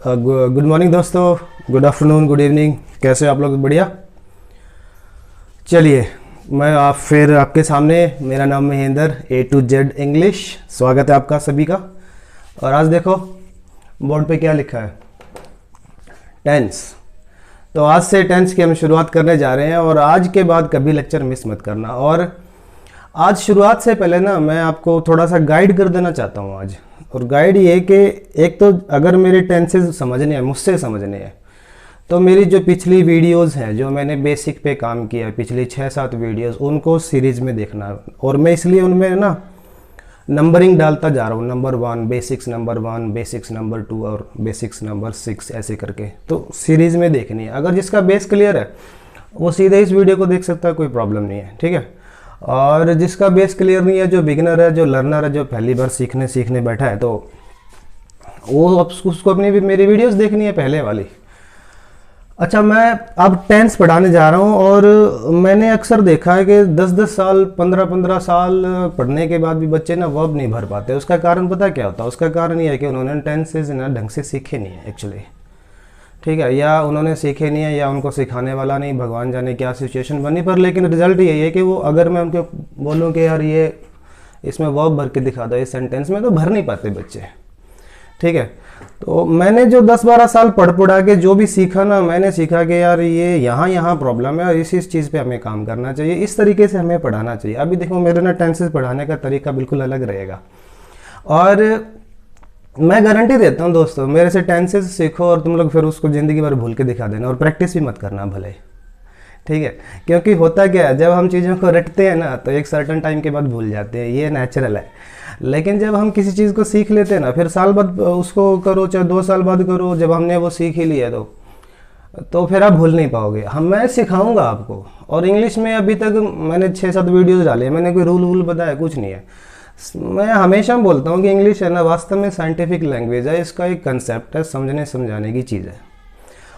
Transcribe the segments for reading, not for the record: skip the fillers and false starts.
Good morning दोस्तों, good afternoon, good evening. कैसे आप लोग? बढ़िया। चलिए मैं फिर आपके सामने, मेरा नाम Mahendra, A to Z English. स्वागत है आपका सभी का। और आज देखो बोर्ड पे क्या लिखा है, टेंस। तो आज से टेंस की हम शुरुआत करने जा रहे हैं और आज के बाद कभी लेक्चर मिस मत करना। और आज शुरुआत से पहले ना मैं आपको थोड़ा सा गाइड कर देना चाहता हूँ आज। और गाइड ये कि एक तो अगर मेरे टेंसेस समझने हैं, मुझसे समझने हैं, तो मेरी जो पिछली वीडियोस हैं, जो मैंने बेसिक पे काम किया है, पिछली 6-7 वीडियोस, उनको सीरीज़ में देखना है। और मैं इसलिए उनमें ना नंबरिंग डालता जा रहा हूँ, number 1 basics, number 1 basics, number 2 और बेसिक्स नंबर 6, ऐसे करके। तो सीरीज़ में देखनी है। अगर जिसका बेस क्लियर है वो सीधे इस वीडियो को देख सकता है, कोई प्रॉब्लम नहीं है, ठीक है। और जिसका बेस क्लियर नहीं है, जो बिगिनर है, जो लर्नर है, जो पहली बार सीखने बैठा है, तो वो उसको अपनी मेरी वीडियोस देखनी है पहले वाली। अच्छा, मैं अब टेंस पढ़ाने जा रहा हूँ और मैंने अक्सर देखा है कि 10-10 साल, 15-15 साल पढ़ने के बाद भी बच्चे ना वर्ब नहीं भर पाते। उसका कारण पता क्या होता है? उसका कारण ये है कि उन्होंने टेंसेस ना ढंग से सीखे नहीं है एक्चुअली, ठीक है। या उन्होंने सीखे नहीं है, या उनको सिखाने वाला नहीं, भगवान जाने क्या सिचुएशन बनी। पर लेकिन रिजल्ट यही है कि वो, अगर मैं उनको बोलूँ कि यार ये इसमें वर्ब भर के दिखा दो इस सेंटेंस में, तो भर नहीं पाते बच्चे, ठीक है। तो मैंने जो 10-12 साल पढ़ा के जो भी सीखा ना, मैंने सीखा कि यार ये यहाँ प्रॉब्लम है और इस चीज़ पे हमें काम करना चाहिए, इस तरीके से हमें पढ़ाना चाहिए। अभी देखो मेरे ना टेंसेस पढ़ाने का तरीका बिल्कुल अलग रहेगा। और मैं गारंटी देता हूँ दोस्तों, मेरे से टेंसेस सीखो और तुम लोग फिर उसको ज़िंदगी भर भूल के दिखा देना, और प्रैक्टिस भी मत करना भले, ठीक है। क्योंकि होता क्या है, जब हम चीज़ों को रटते हैं ना तो एक सर्टन टाइम के बाद भूल जाते हैं, ये नेचुरल है। लेकिन जब हम किसी चीज़ को सीख लेते हैं ना, फिर साल बाद उसको करो, चाहे 2 साल बाद करो, जब हमने वो सीख ही लिया तो फिर आप भूल नहीं पाओगे। मैं सिखाऊंगा आपको। और इंग्लिश में अभी तक मैंने 6-7 वीडियोज़ डाले, मैंने कोई रूल बताया कुछ नहीं है। मैं हमेशा बोलता हूँ कि इंग्लिश है ना, वास्तव में साइंटिफिक लैंग्वेज है, इसका एक कंसेप्ट है, समझने समझाने की चीज़ है,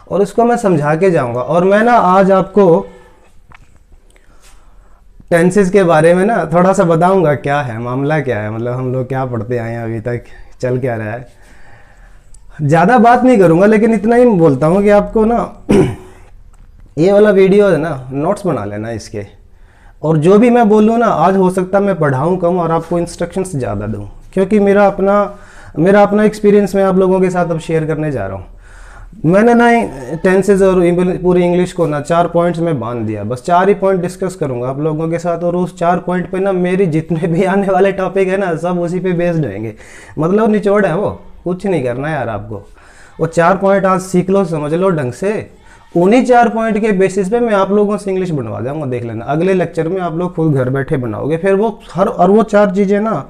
और उसको मैं समझा के जाऊँगा। और मैं ना आज आपको टेंसेस के बारे में ना थोड़ा सा बताऊँगा, क्या है मामला, क्या है, मतलब हम लोग क्या पढ़ते आए हैं, अभी तक चल क्या रहा है। ज़्यादा बात नहीं करूँगा, लेकिन इतना ही बोलता हूँ कि आपको ना ये वाला वीडियो है ना, नोट्स बना लेना इसके। और जो भी मैं बोलूँ ना, आज हो सकता है मैं पढ़ाऊँ कम और आपको इंस्ट्रक्शंस ज़्यादा दूँ, क्योंकि मेरा अपना एक्सपीरियंस मैं आप लोगों के साथ अब शेयर करने जा रहा हूँ। मैंने ना टेंसेज और पूरी इंग्लिश को ना 4 पॉइंट्स में बांध दिया। बस 4 ही पॉइंट डिस्कस करूँगा आप लोगों के साथ, और उस 4 पॉइंट पे ना मेरी जितने भी आने वाले टॉपिक है ना, सब उसी पे बेस्ड होंगे। मतलब निचोड़ है वो, कुछ नहीं करना है यार आपको। वो 4 पॉइंट आज सीख लो, समझ लो ढंग से। उन्हीं 4 पॉइंट के बेसिस पे मैं आप लोगों से इंग्लिश बनवा दूंगा, देख लेना। अगले लेक्चर में आप लोग खुद घर बैठे बनाओगे। फिर वो वो 4 चीज़ें ना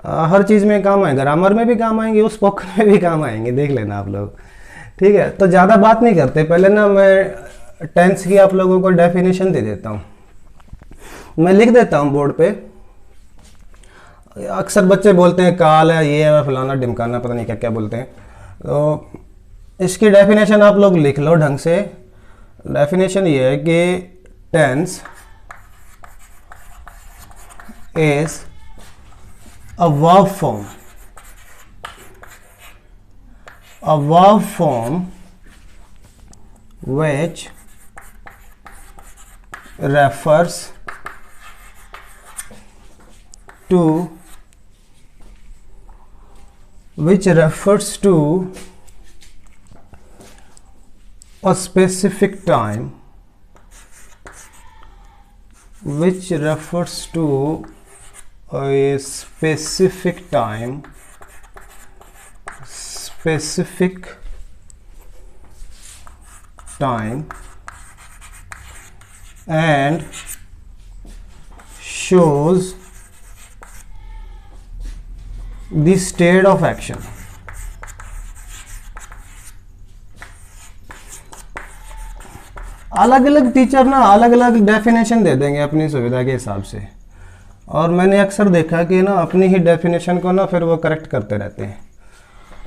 हर चीज़ में काम आएंगे, ग्रामर में भी काम आएंगे, उस स्पोकन में भी काम आएंगे, देख लेना आप लोग, ठीक है। तो ज़्यादा बात नहीं करते, पहले ना मैं टेंस की आप लोगों को डेफिनेशन दे देता हूँ। मैं लिख देता हूँ बोर्ड पे। अक्सर बच्चे बोलते हैं काल है, ये है, फलाना ढिमकाना, पता नहीं क्या क्या बोलते हैं। तो इसकी डेफिनेशन आप लोग लिख लो ढंग से। डेफिनेशन ये है कि tense is a verb form, a verb form which refers to a specific time, specific time and shows the state of action. अलग अलग टीचर ना अलग अलग डेफिनेशन दे देंगे अपनी सुविधा के हिसाब से, और मैंने अक्सर देखा कि ना अपनी ही डेफिनेशन को ना फिर वो करेक्ट करते रहते हैं।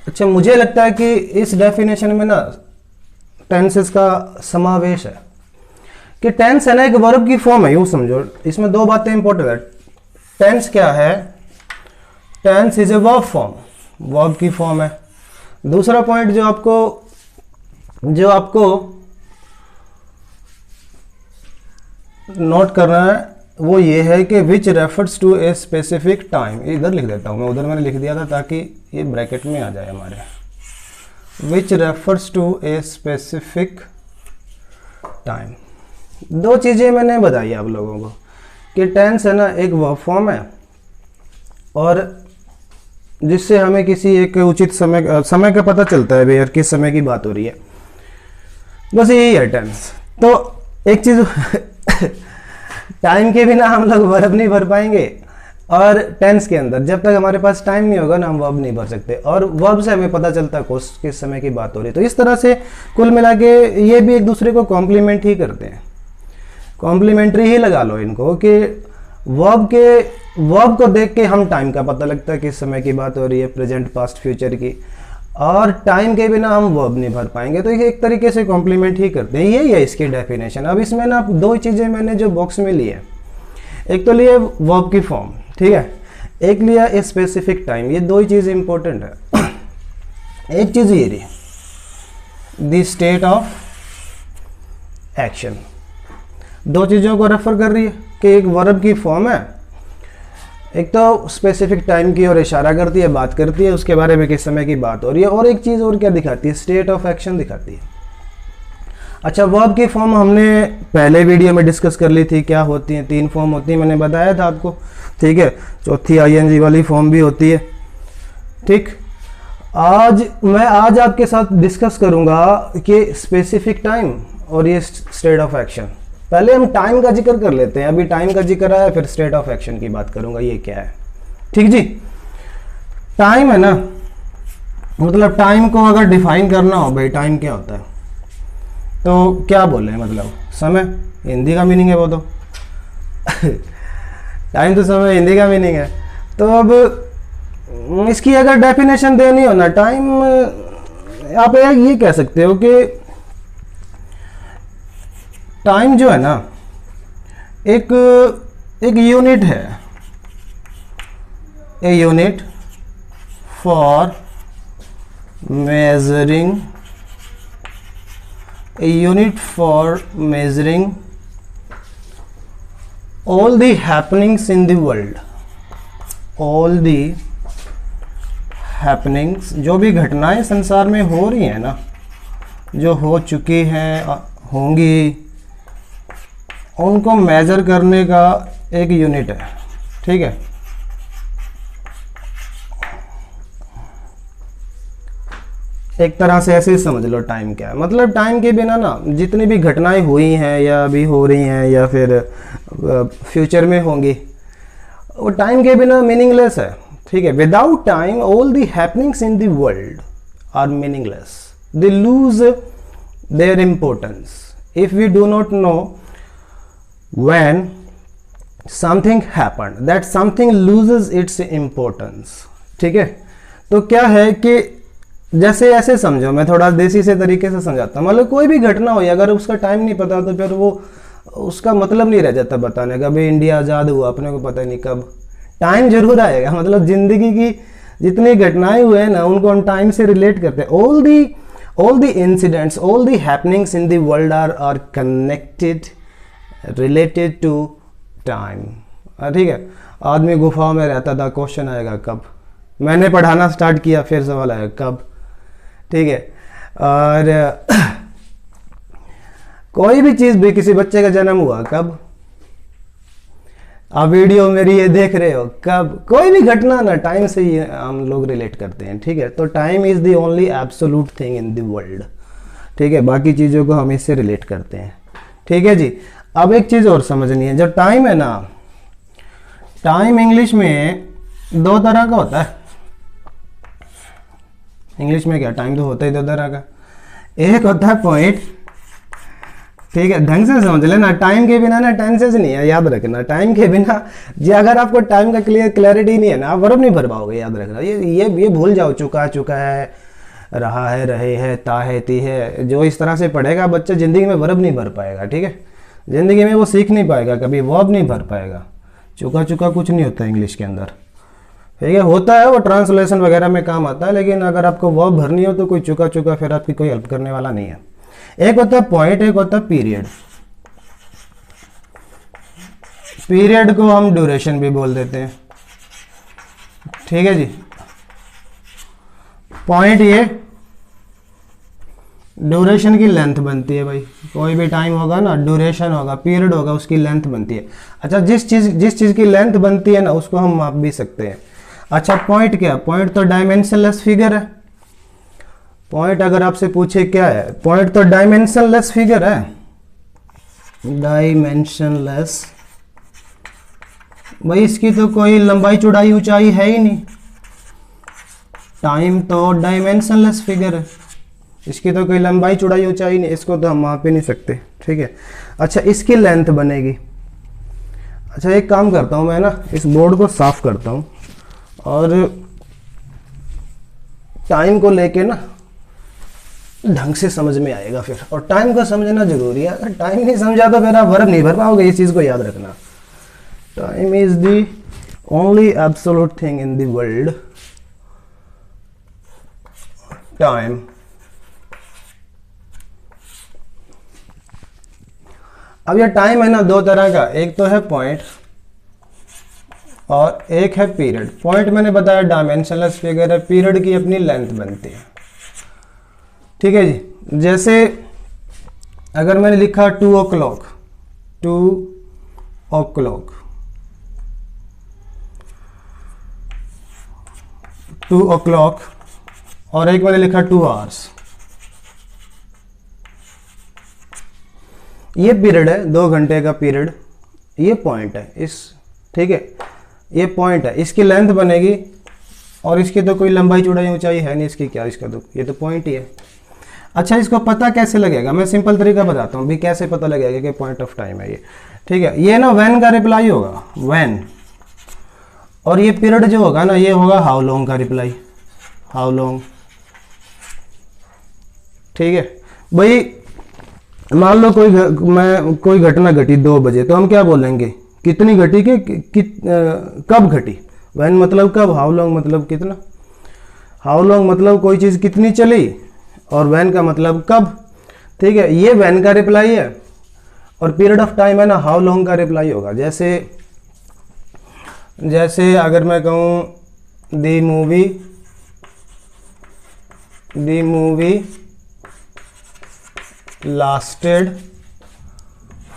अच्छा, मुझे लगता है कि इस डेफिनेशन में ना टेंसेस का समावेश है, कि टेंस है ना एक वर्ब की फॉर्म है, यूँ समझो। इसमें 2 बातें इंपॉर्टेंट है। टेंस क्या है? Tense is a verb form, verb की फॉर्म है। दूसरा पॉइंट जो आपको नोट करना है वो ये है कि which refers to a specific time. इधर लिख देता हूँ मैं, उधर मैंने लिख दिया था ताकि ये ब्रैकेट में आ जाए हमारे। Which refers to a specific time. दो चीज़ें मैंने बताई आप लोगों को कि टेंस है ना एक वर्ब फॉर्म है, और जिससे हमें किसी एक उचित समय का पता चलता है भैया किस समय की बात हो रही है, बस यही है टेंस। तो एक चीज़ टाइम के बिना हम लोग वर्ब नहीं भर पाएंगे, और टेंस के अंदर जब तक हमारे पास टाइम नहीं होगा ना हम वर्ब नहीं भर सकते, और वर्ब से हमें पता चलता है किस समय की बात हो रही है। तो इस तरह से कुल मिला के ये भी एक दूसरे को कॉम्प्लीमेंट ही करते हैं, कॉम्प्लीमेंट्री ही लगा लो इनको, कि वर्ब को देख के हम टाइम का पता लगता है किस समय की बात हो रही है, प्रेजेंट पास्ट फ्यूचर की, और टाइम के बिना हम वर्ब नहीं भर पाएंगे। तो ये एक तरीके से कॉम्प्लीमेंट ही करते हैं, यही है इसकी डेफिनेशन। अब इसमें ना दो चीज़ें मैंने जो बॉक्स में ली है, एक तो लिए वर्ब की फॉर्म, ठीक है, एक लिया ए स्पेसिफिक टाइम। ये दो ही चीज़ें इंपॉर्टेंट है। एक चीज़ ये रही द स्टेट ऑफ एक्शन, दो चीज़ों को रेफर कर रही है कि एक वर्ब की फॉर्म है, एक तो स्पेसिफिक टाइम की ओर इशारा करती है, बात करती है उसके बारे में किस समय की बात हो रही है, और एक चीज़ और क्या दिखाती है, स्टेट ऑफ एक्शन दिखाती है। अच्छा, वर्ब की फॉर्म हमने पहले वीडियो में डिस्कस कर ली थी, क्या होती हैं, 3 फॉर्म होती है, मैंने बताया था आपको, ठीक है। चौथी ING वाली फॉर्म भी होती है, ठीक। मैं आज आपके साथ डिस्कस करूंगा कि स्पेसिफिक टाइम और ये स्टेट ऑफ एक्शन। पहले हम टाइम का जिक्र कर लेते हैं, अभी टाइम का जिक्र आया, फिर स्टेट ऑफ एक्शन की बात करूंगा ये क्या है, ठीक जी। टाइम है ना, मतलब टाइम को अगर डिफाइन करना हो भाई टाइम क्या होता है, तो क्या बोले, मतलब समय, हिंदी का मीनिंग है वो तो टाइम तो समय हिंदी का मीनिंग है। तो अब इसकी अगर डेफिनेशन देनी हो ना, टाइम आप ये कह सकते हो कि टाइम जो है ना एक यूनिट है, a unit for measuring, a unit for measuring all the happenings in the world, all the happenings, जो भी घटनाएं संसार में हो रही हैं ना, जो हो चुकी हैं होंगी, उनको मेजर करने का एक यूनिट है, ठीक है। एक तरह से ऐसे ही समझ लो टाइम क्या है। मतलब टाइम के बिना ना जितनी भी घटनाएं हुई हैं या अभी हो रही हैं या फिर फ्यूचर में होंगी, वो टाइम के बिना मीनिंगलेस है, ठीक है। Without time all the happenings in the world are meaningless, they lose their importance if we do not know when something happened, that something loses its importance, ठीक है। तो क्या है कि जैसे ऐसे समझो, मैं थोड़ा देसी से तरीके से समझाता हूँ। मतलब कोई भी घटना हो, अगर उसका टाइम नहीं पता तो फिर वो उसका मतलब नहीं रह जाता बताने का। भाई इंडिया आज़ाद हुआ, अपने को पता नहीं कब, टाइम जरूर आएगा। मतलब जिंदगी की जितनी घटनाएं हुए हैं ना, उनको हम टाइम से रिलेट करते हैं। All the incidents, all the happenings in the world are connected, related to time, ठीक है। आदमी गुफाओं में रहता था, क्वेश्चन आएगा कब। मैंने पढ़ाना स्टार्ट किया, फिर सवाल आएगा कब, ठीक है। और कोई भी चीज भी, किसी बच्चे का जन्म हुआ कब, आप वीडियो मेरी ये देख रहे हो कब, कोई भी घटना ना टाइम से ही हम लोग रिलेट करते हैं, ठीक है। तो time is the only absolute thing in the world, ठीक है। बाकी चीजों को हम इससे रिलेट करते हैं, ठीक है जी। अब एक चीज और समझनी है, जो टाइम है ना, टाइम इंग्लिश में 2 तरह का होता है। इंग्लिश में क्या, टाइम तो होता ही 2 तरह का। एक होता है पॉइंट, ठीक है, ढंग से समझ लेना। टाइम के बिना ना टेंसेस नहीं है, याद रखना। टाइम के बिना जी, अगर आपको टाइम का क्लैरिटी नहीं है ना, आप वर्ब नहीं भर पाओगे, याद रखना। ये भूल जाओ, चुका है, रहा है, रहे है, ता है, ती है। जो इस तरह से पढ़ेगा बच्चा, जिंदगी में वर्ब नहीं भर पाएगा, ठीक है। जिंदगी में वो सीख नहीं पाएगा, कभी वर्ब नहीं भर पाएगा। चुका कुछ नहीं होता इंग्लिश के अंदर, ठीक है, होता है वो ट्रांसलेशन वगैरह में काम आता है, लेकिन अगर आपको वर्ब भरनी हो तो कोई चुका चुका फिर आपकी कोई हेल्प करने वाला नहीं है। एक होता है पॉइंट, एक होता है पीरियड। पीरियड को हम ड्यूरेशन भी बोल देते हैं, ठीक है जी। पॉइंट ये ड्यूरेशन की लेंथ बनती है भाई, कोई भी टाइम होगा ना, ड्यूरेशन होगा, पीरियड होगा, उसकी लेंथ बनती है। अच्छा, जिस चीज़ की लेंथ बनती है ना उसको हम माप भी सकते हैं। अच्छा, पॉइंट क्या? पॉइंट तो डायमेंशनलेस फिगर है। पॉइंट अगर आपसे पूछे क्या है, पॉइंट तो डायमेंशनलेस फिगर है, डायमेंशनलेस। भाई इसकी तो कोई लंबाई चौड़ाई ऊंचाई है ही नहीं। टाइम तो डायमेंशनलेस फिगर है, इसकी तो कोई लंबाई चौड़ाई ऊंचाई नहीं, इसको तो हम माप ही नहीं सकते, ठीक है। अच्छा, इसकी लेंथ बनेगी। अच्छा, एक काम करता हूँ मैं ना, इस बोर्ड को साफ करता हूँ और टाइम को लेके ना ढंग से समझ में आएगा फिर, और टाइम को समझना जरूरी है। अगर टाइम नहीं समझा तो फिर आप वर्ब नहीं भर पाओगे, इस चीज़ को याद रखना। Time is the only absolute thing in the world. Time. अब ये टाइम है ना दो तरह का, एक तो है पॉइंट और एक है पीरियड। पॉइंट मैंने बताया डायमेंशनलेस फिगर है, पीरियड की अपनी लेंथ बनती है, ठीक है जी। जैसे अगर मैंने लिखा 2 o'clock, 2 o'clock, 2 o'clock, और एक मैंने लिखा 2 hours, ये पीरियड है, 2 घंटे का पीरियड, ये पॉइंट है इस, ठीक है, ये पॉइंट है, इसकी लेंथ बनेगी और इसकी तो कोई लंबाई चौड़ाई ऊंचाई है नहीं, इसकी क्या, इसका तो ये तो पॉइंट ही है। अच्छा, इसको पता कैसे लगेगा? मैं सिंपल तरीका बताता हूँ भी कैसे पता लगेगा कि पॉइंट ऑफ टाइम है ये, ठीक है। ये ना व्हेन का रिप्लाई होगा, व्हेन, और ये पीरियड जो होगा ना ये होगा हाउ लॉन्ग का रिप्लाई, हाउ लॉन्ग, ठीक है भाई। मान लो कोई घटना घटी 2 बजे, तो हम क्या बोलेंगे, कितनी घटी के कब घटी। व्हेन मतलब कब, हाउ लॉन्ग मतलब कितना। हाउ लॉन्ग मतलब कोई चीज़ कितनी चली, और व्हेन का मतलब कब, ठीक है। ये व्हेन का रिप्लाई है, और पीरियड ऑफ टाइम है ना हाउ लॉन्ग का रिप्लाई होगा। जैसे अगर मैं कहूँ the movie lasted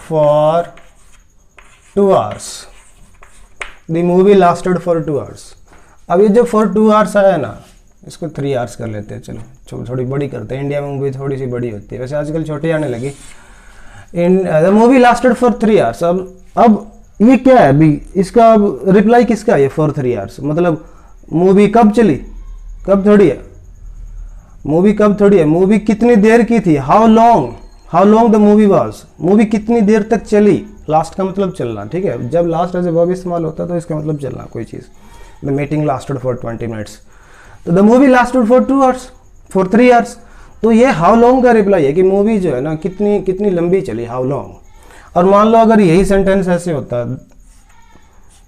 for 2 hours, the movie lasted for 2 hours। अब ये जो फॉर 2 hours आया ना, इसको 3 hours कर लेते हैं, चलो थोड़ी बड़ी करते हैं, इंडिया में मूवी थोड़ी सी बड़ी होती है, वैसे आजकल छोटी आने लगी। The movie lasted for 3 hours। अब ये क्या है अभी, इसका अब रिप्लाई किसका है, फॉर 3 hours मतलब मूवी कब चली, कब थोड़ी है, मूवी कब थोड़ी है, मूवी कितनी देर की थी, how long the movie was, movie कितनी देर तक चली। लास्ट का मतलब चलना, ठीक है। जब लास्ट एज ए वर्ब इस्तेमाल होता है तो इसका मतलब चलना कोई चीज़। The meeting lasted for 20 minutes, तो the movie lasted for 2 hours, for 3 hours। तो ये हाउ लॉन्ग का रिप्लाई है कि मूवी जो है ना कितनी लंबी चली, हाउ लॉन्ग। और मान लो अगर यही सेंटेंस ऐसे होता,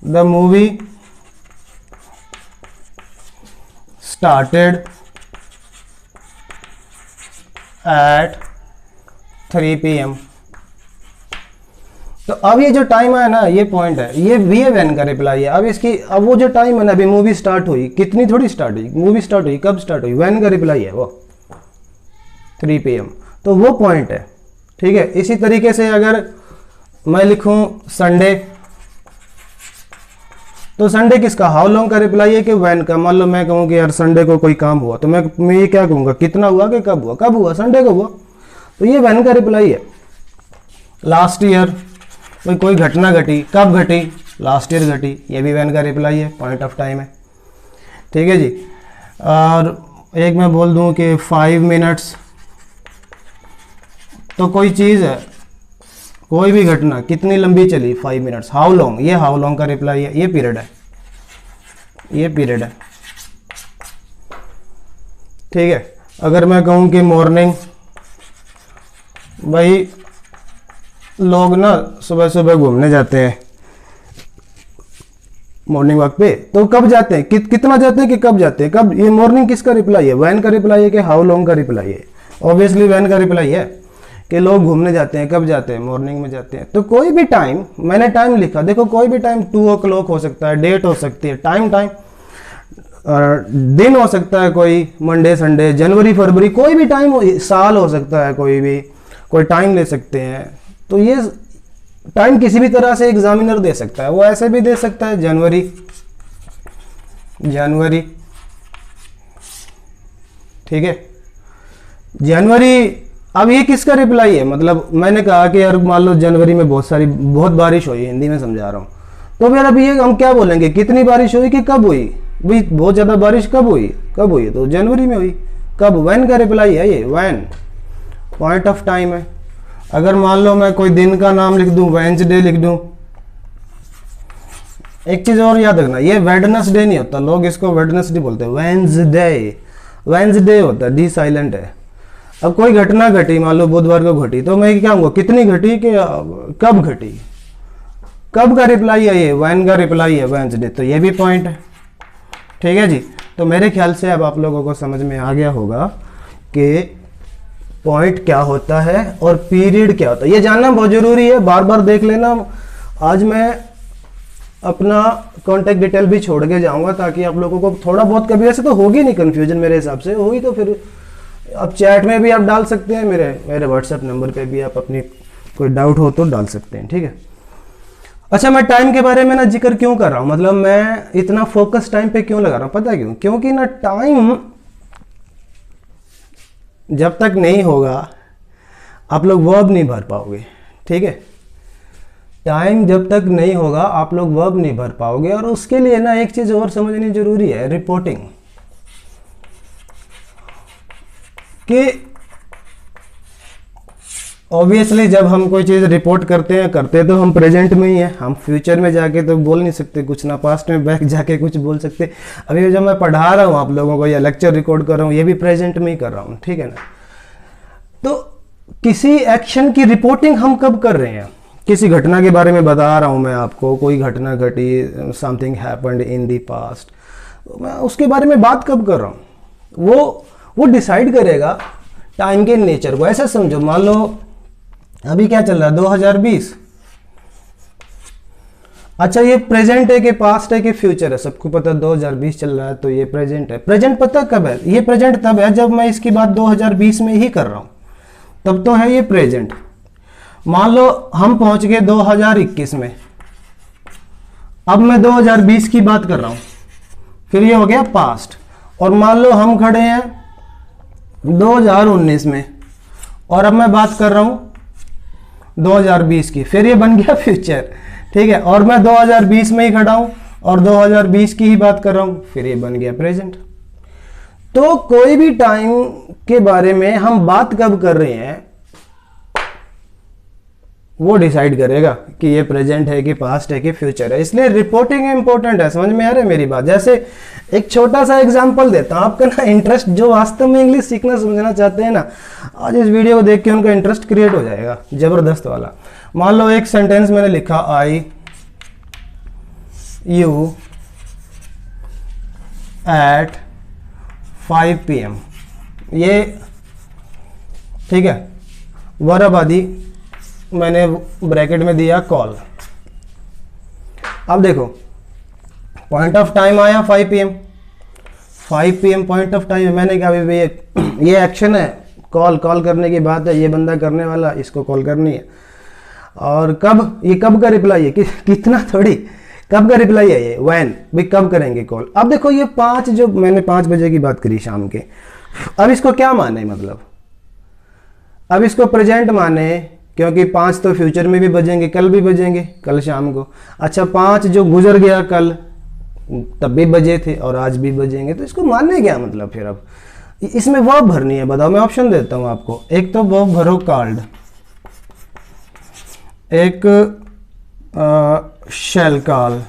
the movie started at 3 PM, तो अब ये जो टाइम है ना ये पॉइंट है, ये व्हेन का रिप्लाई है। अब वो जो टाइम है ना, अभी मूवी स्टार्ट हुई, कितनी थोड़ी स्टार्ट हुई, मूवी स्टार्ट हुई, कब स्टार्ट हुई, व्हेन का रिप्लाई है वो 3 PM, तो वो पॉइंट है, ठीक है। इसी तरीके से अगर मैं लिखूं संडे, तो संडे किसका, हाउ लॉन्ग का रिप्लाई है कि व्हेन का। मान लो मैं कहूँ कि यार संडे को कोई काम हुआ, तो मैं ये क्या कहूँगा, कितना हुआ कि कब हुआ, कब हुआ, संडे को हुआ, तो ये व्हेन का रिप्लाई है। लास्ट ईयर कोई घटना घटी, कब घटी, लास्ट ईयर घटी, ये भी व्हेन का रिप्लाई है, पॉइंट ऑफ टाइम है, ठीक है जी। और एक मैं बोल दूं कि 5 minutes, तो कोई चीज़ है, कोई भी घटना कितनी लंबी चली, 5 minutes, हाउ लॉन्ग, ये हाउ लॉन्ग का रिप्लाई है, ये पीरियड है, ये पीरियड है, ठीक है। अगर मैं कहूँ कि मॉर्निंग, भाई लोग ना सुबह सुबह घूमने जाते हैं, मॉर्निंग वॉक पे। तो कब जाते हैं, कितना जाते हैं कि कब जाते हैं, कब? ये मॉर्निंग किसका रिप्लाई है? वैन का रिप्लाई है कि हाउ लॉन्ग का रिप्लाई है? ऑब्वियसली वैन का रिप्लाई है कि लोग घूमने जाते हैं। कब जाते हैं? मॉर्निंग में जाते हैं। तो कोई भी टाइम, मैंने टाइम लिखा, देखो कोई भी टाइम 2 o'clock हो सकता है, डेट हो सकती है, टाइम दिन हो सकता है, कोई मंडे संडे, जनवरी फरवरी, कोई भी टाइम हो, साल हो सकता है, कोई टाइम ले सकते हैं। तो ये टाइम किसी भी तरह से एग्जामिनर दे सकता है। वो ऐसे भी दे सकता है जनवरी, ठीक है, जनवरी। अब ये किसका रिप्लाई है? मतलब मैंने कहा कि यार मान लो जनवरी में बहुत बारिश हुई, हिंदी में समझा रहा हूँ। तो फिर अब ये हम क्या बोलेंगे, कितनी बारिश हुई कि कब हुई? भाई बहुत ज्यादा बारिश कब हुई? तो जनवरी में हुई। कब? वैन का रिप्लाई है ये, वैन पॉइंट ऑफ टाइम है। अगर मान लो मैं कोई दिन का नाम लिख दूं, वेंसडे लिख दूं। एक चीज और याद रखना, ये वेडनेसडे नहीं होता, लोग इसको वेडनेसडे बोलते हैं, वेंसडे होता है, डी साइलेंट है। अब कोई घटना घटी, मान लो बुधवार को घटी, तो मैं क्या कहूँगा, कितनी घटी कि कब घटी? कब का रिप्लाई है ये, वैन का रिप्लाई है, वेंसडे। तो ये भी पॉइंट है, ठीक है जी। तो मेरे ख्याल से अब आप लोगों को समझ में आ गया होगा कि पॉइंट क्या होता है और पीरियड क्या होता है। ये जानना बहुत जरूरी है, बार बार देख लेना। आज मैं अपना कॉन्टेक्ट डिटेल भी छोड़ के जाऊंगा ताकि आप लोगों को थोड़ा बहुत, कभी ऐसे तो होगी नहीं कन्फ्यूजन, मेरे हिसाब से होगी तो फिर अब चैट में भी आप डाल सकते हैं, मेरे व्हाट्सएप नंबर पे भी आप अपनी कोई डाउट हो तो डाल सकते हैं, ठीक है। अच्छा, मैं टाइम के बारे में ना जिक्र क्यों कर रहा हूं, मतलब मैं इतना फोकस टाइम पे क्यों लगा रहा हूं, पता है क्यों? क्योंकि ना टाइम जब तक नहीं होगा आप लोग वर्ब नहीं भर पाओगे, ठीक है। टाइम जब तक नहीं होगा आप लोग वर्ब नहीं भर पाओगे। और उसके लिए ना एक चीज और समझनी जरूरी है, रिपोर्टिंग, कि ऑब्वियसली जब हम कोई चीज रिपोर्ट करते तो हम प्रेजेंट में ही है, हम फ्यूचर में जाके तो बोल नहीं सकते कुछ ना, पास्ट में बैक जाके कुछ बोल सकते। अभी जब मैं पढ़ा रहा हूँ आप लोगों को या लेक्चर रिकॉर्ड कर रहा हूँ, ये भी प्रेजेंट में ही कर रहा हूँ, ठीक है ना। तो किसी एक्शन की रिपोर्टिंग हम कब कर रहे हैं? किसी घटना के बारे में बता रहा हूँ मैं आपको, कोई घटना घटी, something happened in the past, मैं उसके बारे में बात कब कर रहा हूँ? वो डिसाइड करेगा टाइम के नेचर को। ऐसा समझो, मान लो अभी क्या चल रहा है, 2020। अच्छा, ये प्रेजेंट है कि पास्ट है कि फ्यूचर है? सबको पता 2020 चल रहा है, तो ये प्रेजेंट है। प्रेजेंट पता कब है? ये प्रेजेंट तब है जब मैं इसकी बात 2020 में ही कर रहा हूं, तब तो है ये प्रेजेंट। मान लो हम पहुंच गए 2021 में, अब मैं 2020 की बात कर रहा हूं, फिर ये हो गया पास्ट। और मान लो हम खड़े हैं 2019 में और अब मैं बात कर रहा हूं 2020 की, फिर ये बन गया फ्यूचर, ठीक है। और मैं 2020 में ही खड़ा हूं और 2020 की ही बात कर रहा हूं, फिर ये बन गया प्रेजेंट। तो कोई भी टाइम के बारे में हम बात कब कर रहे हैं वो डिसाइड करेगा कि ये प्रेजेंट है कि पास्ट है कि फ्यूचर है। इसलिए रिपोर्टिंग इंपॉर्टेंट है। समझ में आ रहा है मेरी बात? जैसे एक छोटा सा एग्जांपल देता हूं, आपका ना इंटरेस्ट, जो वास्तव में इंग्लिश सीखना समझना चाहते हैं ना, आज इस वीडियो को देख के उनका इंटरेस्ट क्रिएट हो जाएगा जबरदस्त वाला। मान लो एक सेंटेंस मैंने लिखा, आई यू एट 5 PM, ये ठीक है, वर्ब आदि मैंने ब्रैकेट में दिया कॉल। अब देखो पॉइंट ऑफ टाइम आया 5 PM, 5 PM point of time है। मैंने कहा भाई ये एक्शन है, कॉल करने की बात है, ये बंदा करने वाला, इसको कॉल करनी है। और कब, ये कब का रिप्लाई है, कितना थोड़ी, कब का रिप्लाई है ये, व्हेन, भाई कब करेंगे कॉल। अब देखो ये 5, जो मैंने 5 बजे की बात करी शाम के, अब इसको क्या माने, मतलब अब इसको प्रेजेंट माने, क्योंकि 5 तो फ्यूचर में भी बजेंगे, कल भी बजेंगे, कल शाम को। अच्छा 5 जो गुजर गया कल, तब भी बजे थे और आज भी बजेंगे, तो इसको मानने क्या मतलब? फिर अब इसमें वर्ब भरनी है, बताओ। मैं ऑप्शन देता हूं आपको, एक तो वर्ब भरो कॉल्ड, एक शैल कॉल,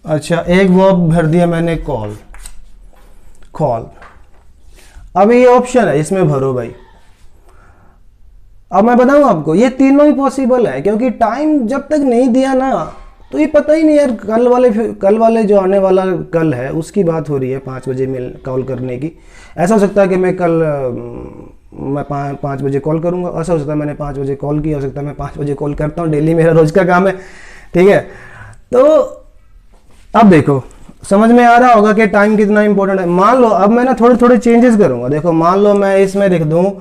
अच्छा एक वर्ब भर दिया मैंने कॉल। अब ये ऑप्शन है, इसमें भरो भाई। अब मैं बताऊं आपको, ये तीनों ही पॉसिबल है, क्योंकि टाइम जब तक नहीं दिया ना तो ये पता ही नहीं यार, कल वाले जो आने वाला कल है उसकी बात हो रही है 5 बजे मेल कॉल करने की। ऐसा हो सकता है कि मैं कल मैं 5 बजे कॉल करूंगा, ऐसा हो सकता है मैंने 5 बजे कॉल किया, हो सकता है मैं 5 बजे कॉल करता हूँ, डेली मेरा रोज का काम है, ठीक है। तो अब देखो समझ में आ रहा होगा कि टाइम कितना इंपॉर्टेंट है। मान लो अब मैं ना थोड़े थोड़े चेंजेस करूंगा। देखो मान लो मैं इसमें लिख दूं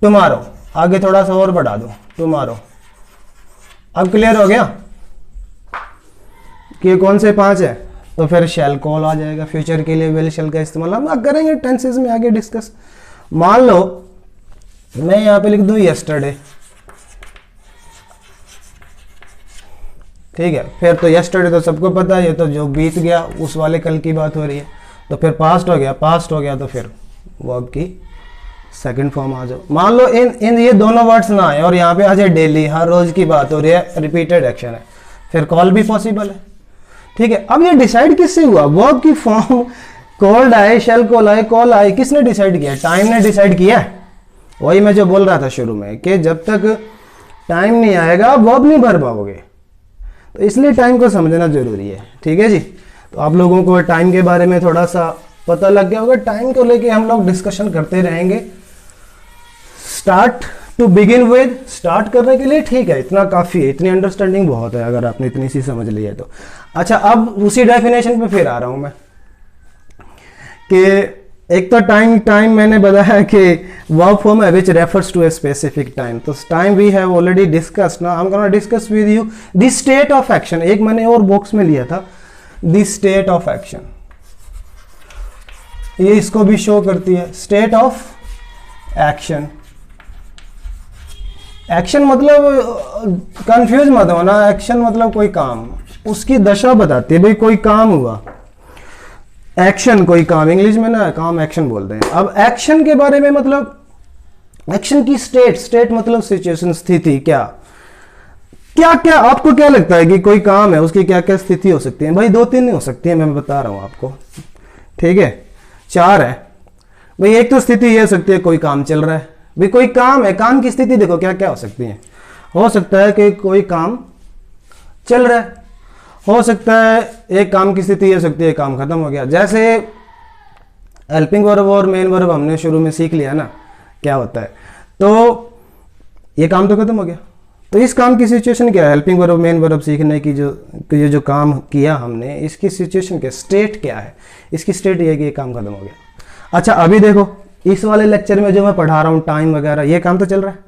टुमारो, आगे थोड़ा सा और बढ़ा दूं टुमारो। अब क्लियर हो गया कि कौन से 5 है, तो फिर शैल कॉल आ जाएगा। फ्यूचर के लिए विल शैल का इस्तेमाल हम करेंगे टेंसेस में आगे डिस्कस। मान लो मैं यहां पे लिख दूं यस्टरडे, ठीक है। फिर तो यस्टरडे तो सबको पता है, ये तो जो बीत गया उस वाले कल की बात हो रही है। तो फिर पास्ट हो गया तो फिर वर्ब की सेकंड फॉर्म आ जाओ। मान लो इन ये दोनों वर्ड्स ना आए और यहाँ पे आ जाए डेली, हर रोज की बात हो रही है, रिपीटेड एक्शन है, फिर कॉल भी पॉसिबल है, ठीक है। अब ये डिसाइड किससे हुआ? वर्ब की फॉर्म कॉल्ड आए, शैल कॉल आए, कॉल आए, किसने डिसाइड किया? टाइम ने डिसाइड किया। वही मैं जो बोल रहा था शुरू में कि जब तक टाइम नहीं आएगा वर्ब नहीं भर पाओगे, तो इसलिए टाइम को समझना जरूरी है, ठीक है जी। तो आप लोगों को टाइम के बारे में थोड़ा सा पता लग गया होगा। टाइम को लेके हम लोग डिस्कशन करते रहेंगे। Start to begin with, start करने के लिए ठीक है, इतना काफी है, इतनी अंडरस्टैंडिंग बहुत है अगर आपने इतनी सी समझ ली है तो। अच्छा अब उसी डेफिनेशन पे फिर आ रहा हूं मैं कि एक तो टाइम मैंने बताया कि वर्ब फॉर्म है which refers to a specific time. तो time we have already discussed, now I am gonna discuss with you the state of action. एक मैंने और बॉक्स में लिया था द स्टेट ऑफ एक्शन, ये इसको भी शो करती है, स्टेट ऑफ एक्शन। एक्शन मतलब कंफ्यूज मत होना, एक्शन मतलब कोई काम, उसकी दशा बताती है, भाई कोई काम हुआ, एक्शन कोई काम, इंग्लिश में ना काम एक्शन बोलते हैं। अब एक्शन के बारे में मतलब एक्शन की स्टेट मतलब सिचुएशन, स्थिति, क्या क्या आपको क्या लगता है कि कोई काम है उसकी क्या क्या स्थिति हो सकती है? भाई 2-3 नहीं हो सकती है, मैं बता रहा हूं आपको, ठीक है, 4 है भाई। एक तो स्थिति ये हो सकती है कोई काम चल रहा है, भाई कोई काम है, काम की स्थिति देखो क्या क्या हो सकती है। हो सकता है कि कोई काम चल रहा है, हो सकता है एक काम की स्थिति हो सकती है काम खत्म हो गया। जैसे हेल्पिंग वर्ब और मेन वर्ब हमने शुरू में सीख लिया ना क्या होता है, तो ये काम तो खत्म हो गया, तो इस काम की सिचुएशन क्या है? हेल्पिंग वर्ब मेन वर्ब सीखने की ये जो काम किया हमने, इसकी सिचुएशन क्या, स्टेट क्या है? इसकी स्टेट ये है कि ये काम खत्म हो गया। अच्छा अभी देखो इस वाले लेक्चर में जो मैं पढ़ा रहा हूँ टाइम वगैरह, ये काम तो चल रहा है,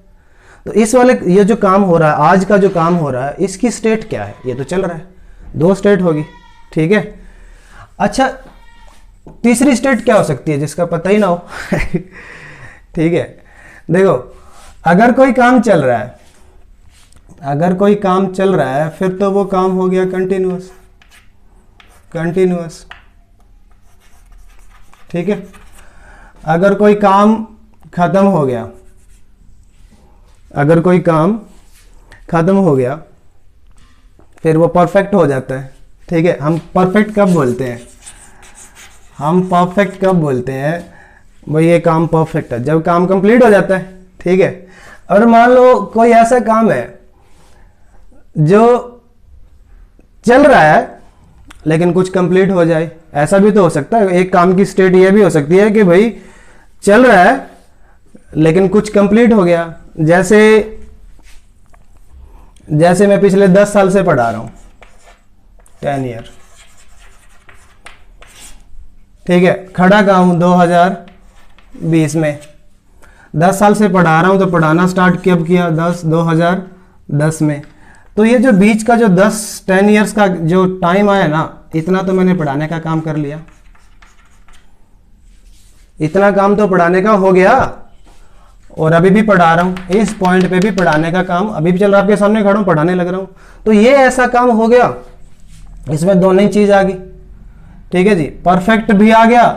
तो इस वाले ये जो काम हो रहा है, आज का जो काम हो रहा है, इसकी स्टेट क्या है? ये तो चल रहा है, 2 स्टेट होगी, ठीक है। अच्छा तीसरी स्टेट क्या हो सकती है जिसका पता ही ना हो? ठीक है, देखो अगर कोई काम चल रहा है, अगर कोई काम चल रहा है फिर तो वो काम हो गया कंटिन्यूअस, ठीक है। अगर कोई काम खत्म हो गया, अगर कोई काम खत्म हो गया फिर वो परफेक्ट हो जाता है, ठीक है। हम परफेक्ट कब बोलते हैं? हम परफेक्ट कब बोलते हैं? भाई ये काम परफेक्ट है जब काम कंप्लीट हो जाता है, ठीक है। और मान लो कोई ऐसा काम है जो चल रहा है लेकिन कुछ कंप्लीट हो जाए, ऐसा भी तो हो सकता है। एक काम की स्टेट ये भी हो सकती है कि भाई चल रहा है लेकिन कुछ कंप्लीट हो गया। जैसे मैं पिछले 10 साल से पढ़ा रहा हूं, 10 ईयर, ठीक है। खड़ा काम 2020 में, 10 साल से पढ़ा रहा हूं, तो पढ़ाना स्टार्ट कब किया? 2010 में। तो ये जो बीच का जो 10 ईयर्स का जो टाइम आया ना, इतना तो मैंने पढ़ाने का काम कर लिया, इतना काम तो पढ़ाने का हो गया। और अभी भी पढ़ा रहा हूं, इस पॉइंट पे भी पढ़ाने का काम अभी भी चल रहा है, आपके सामने खड़ा हूं पढ़ाने लग रहा हूं, तो ये ऐसा काम हो गया, इसमें दोनों ही चीज आ गई, ठीक है जी। परफेक्ट भी आ गया,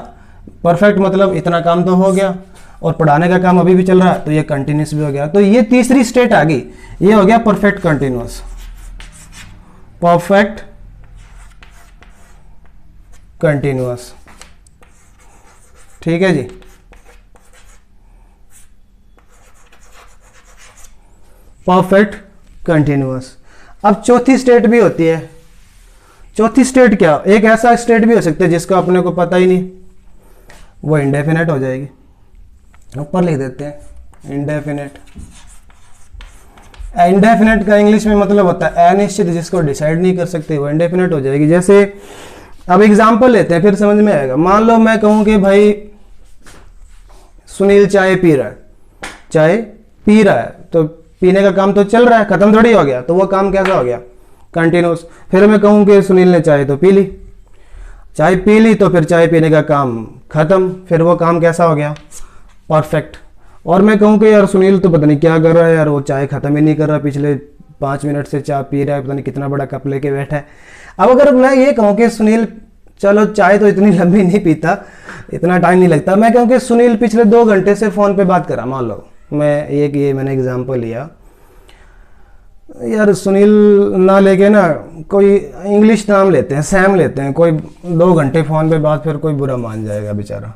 परफेक्ट मतलब इतना काम तो हो गया, और पढ़ाने का काम अभी भी चल रहा है, तो ये कंटिन्यूस भी हो गया। तो ये तीसरी स्टेट आ गई, ये हो गया परफेक्ट कंटिन्यूस, परफेक्ट कंटिन्यूस, ठीक है जी। Perfect continuous. अब चौथी स्टेट भी होती है चौथी स्टेट क्या, एक ऐसा स्टेट भी हो सकता है जिसका अपने को पता ही नहीं, वो इंडेफिनेट हो जाएगी। ऊपर लिख देते हैं इंडेफिनेट। इंडेफिनेट का इंग्लिश में मतलब होता है अनिश्चित, जिसको डिसाइड नहीं कर सकते, वो इंडेफिनेट हो जाएगी। जैसे अब एग्जांपल लेते हैं फिर समझ में आएगा। मान लो मैं कहूं कि भाई सुनील चाय पी रहा है, चाय पी रहा है, तो पीने का काम तो चल रहा है, खत्म थोड़ी हो गया, तो वो काम कैसा हो गया, कंटिन्यूस। फिर मैं कहूं कि सुनील ने चाय तो पी ली, चाय पी ली, तो फिर चाय पीने का काम खत्म, फिर वो काम कैसा हो गया, परफेक्ट। और मैं कहूं कि यार सुनील तो पता नहीं क्या कर रहा है यार, वो चाय खत्म ही नहीं कर रहा, पिछले 5 मिनट से चाय पी रहा है, पता नहीं कितना बड़ा कप लेके बैठा है। अब अगर मैं ये कहूं कि सुनील चलो चाय तो इतनी लंबी नहीं पीता, इतना टाइम नहीं लगता, मैं कहूं कि सुनील पिछले 2 घंटे से फोन पे बात कर रहा, मान लो मैं ये मैंने एग्जांपल लिया, यार सुनील ना लेके ना कोई इंग्लिश नाम लेते हैं, सैम लेते हैं, कोई 2 घंटे फोन पे बात, फिर कोई बुरा मान जाएगा बेचारा,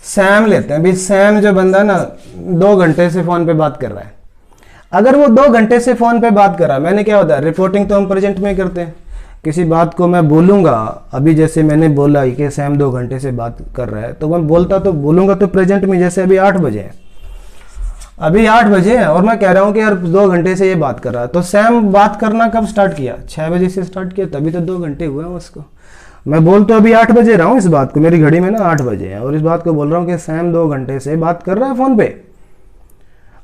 सैम लेते हैं। भी सैम जो बंदा ना 2 घंटे से फोन पे बात कर रहा है, अगर वो 2 घंटे से फोन पे बात कर रहा है, मैंने क्या होता है, रिपोर्टिंग तो हम प्रेजेंट में करते हैं। किसी बात को मैं बोलूंगा, अभी जैसे मैंने बोला कि सैम 2 घंटे से बात कर रहा है, तो मैं बोलता तो बोलूंगा तो प्रेजेंट में, जैसे अभी 8 बजे है, अभी 8 बजे है और मैं कह रहा हूँ कि यार 2 घंटे से ये बात कर रहा है, तो सैम बात करना कब स्टार्ट किया, 6 बजे से स्टार्ट किया, तभी तो 2 घंटे हुए हैं उसको। मैं बोल तो अभी 8 बजे रहा हूँ इस बात को, मेरी घड़ी में ना 8 बजे है, और इस बात को बोल रहा हूँ कि सैम 2 घंटे से बात कर रहा है फोन पे।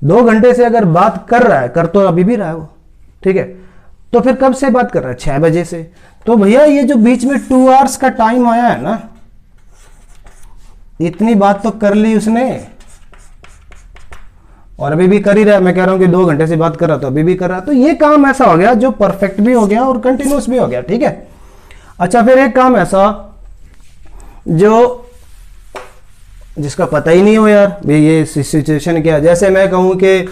2 घंटे से अगर बात कर रहा है, कर तो अभी भी रहा है वो, ठीक है, तो फिर कब से बात कर रहा है, 6 बजे से। तो भैया ये जो बीच में 2 आवर्स का टाइम आया है ना, इतनी बात तो कर ली उसने, और अभी भी कर ही रहा है। मैं कह रहा हूं कि 2 घंटे से बात कर रहा था, अभी भी कर रहा है, तो ये काम ऐसा हो गया जो परफेक्ट भी हो गया और कंटिन्यूस भी हो गया, ठीक है। अच्छा, फिर एक काम ऐसा जो जिसका पता ही नहीं हो यार भाई ये सिचुएशन क्या है, जैसे मैं कहूं कि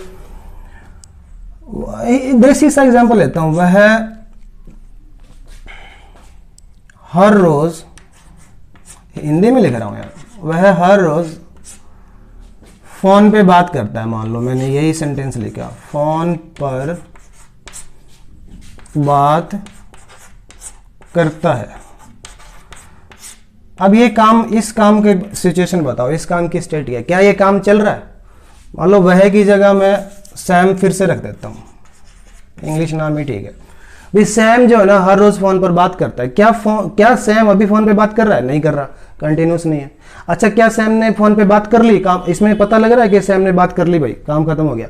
बेसिक सा एग्जांपल लेता हूं, वह हर रोज, हिंदी में लिख रहा हूं यार, वह हर रोज फोन पे बात करता है। मान लो मैंने यही सेंटेंस लिखा, फोन पर बात करता है। अब ये काम, इस काम के सिचुएशन बताओ, इस काम की स्टेट क्या है, क्या ये काम चल रहा है। मान लो वह की जगह मैं सैम फिर से रख देता हूं, इंग्लिश नाम ही ठीक है। भी सैम जो है ना हर रोज फोन पर बात करता है, क्या सैम अभी फोन पे बात कर रहा है, नहीं कर रहा, कंटिन्यूस नहीं है। अच्छा, क्या सैम ने फोन पे बात कर ली, काम इसमें पता लग रहा है कि सैम ने बात कर ली, भाई काम खत्म हो गया,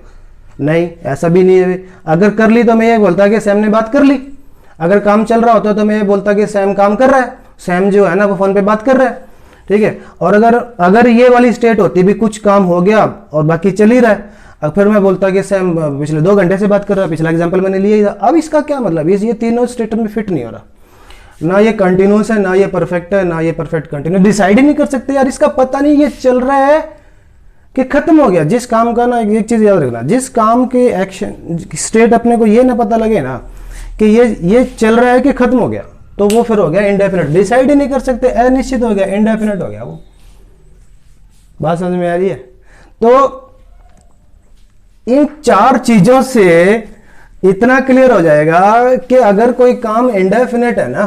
नहीं, ऐसा भी नहीं है। अगर कर ली तो मैं ये बोलता कि सैम ने बात कर ली, अगर काम चल रहा होता तो मैं ये बोलता कि सैम काम कर रहा है, सैम जो है ना वो फोन पे बात कर रहा है, ठीक है। और अगर ये वाली स्टेट होती भी कुछ काम हो गया और बाकी चल ही रहा है, अब फिर मैं बोलता कि सैम पिछले 2 घंटे से बात कर रहा है, पिछला एग्जांपल मैंने लिया ही था। अब इसका क्या मतलब, ये तीनों स्टेट में फिट नहीं हो रहा, ना ये कंटिन्यूस है, ना ये परफेक्ट है, ना ये परफेक्ट कंटिन्यूस, डिसाइड ही नहीं कर सकते यार, इसका पता नहीं ये चल रहा है कि खत्म हो गया। जिस काम का ना एक चीज याद रखना, जिस काम के एक्शन स्टेट अपने को ये ना पता लगे ना कि ये चल रहा है कि खत्म हो गया, तो वो फिर हो गया इंडेफिनेट, डिसाइड ही नहीं कर सकते, अनिश्चित हो गया, इंडेफिनेट हो गया वो। बात समझ में आ रही है। तो इन 4 चीजों से इतना क्लियर हो जाएगा कि अगर कोई काम इंडेफिनेट है ना,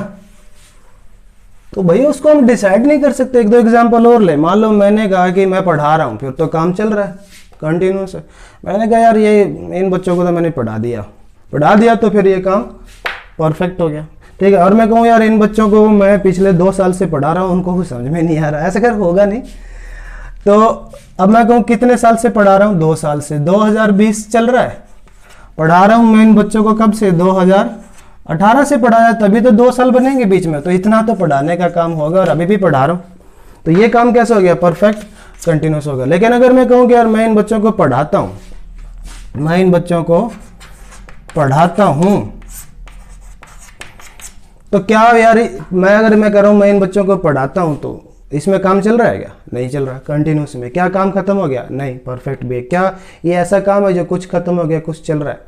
तो भाई उसको हम डिसाइड नहीं कर सकते। 1-2 एग्जांपल और ले। मान लो मैंने कहा कि मैं पढ़ा रहा हूं, फिर तो काम चल रहा है, कंटिन्यूस है। मैंने कहा यार ये इन बच्चों को तो मैंने पढ़ा दिया, तो फिर ये काम परफेक्ट हो गया, ठीक है। और मैं कहूँ यार इन बच्चों को मैं पिछले 2 साल से पढ़ा रहा हूँ, उनको कुछ समझ में नहीं आ रहा, ऐसा कर होगा नहीं। तो अब मैं कहूँ कितने साल से पढ़ा रहा हूँ, 2 साल से, 2020 चल रहा है, पढ़ा रहा हूँ मैं इन बच्चों को कब से, 2018 से पढ़ाया, तभी तो 2 साल बनेंगे बीच में, तो इतना तो पढ़ाने का काम होगा, और अभी भी पढ़ा रहा हूँ, तो ये काम कैसे हो गया, परफेक्ट कंटिन्यूस होगा। लेकिन अगर मैं कहूँ कि यार मैं इन बच्चों को पढ़ाता हूँ, तो क्या यार अगर मैं कह रहा हूँ मैं इन बच्चों को पढ़ाता हूँ, तो इसमें काम चल रहा है क्या, नहीं चल रहा, कंटिन्यूस में। क्या काम खत्म हो गया, नहीं, परफेक्ट भी है। क्या ये ऐसा काम है जो कुछ खत्म हो गया कुछ चल रहा है,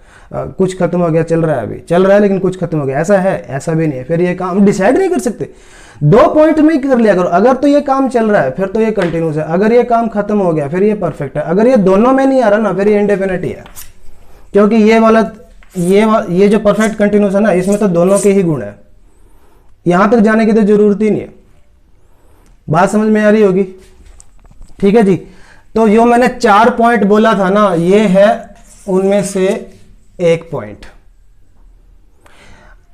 कुछ खत्म हो गया चल रहा है, अभी चल रहा है लेकिन कुछ खत्म हो गया, ऐसा है, ऐसा भी नहीं है। फिर ये काम डिसाइड नहीं कर सकते, 2 पॉइंट में कर लिया करो। अगर तो ये काम चल रहा है फिर तो ये कंटिन्यूस है, अगर ये काम खत्म हो गया फिर ये परफेक्ट है, अगर ये दोनों में नहीं आ रहा ना फिर ये इंडेफिनिट ही है। क्योंकि ये जो परफेक्ट कंटिन्यूस है ना, इसमें तो दोनों के ही गुण है, यहां तक जाने की तो जरूरत ही नहीं है। बात समझ में आ रही होगी? ठीक है जी। तो जो मैंने 4 पॉइंट बोला था ना, ये है उनमें से एक पॉइंट।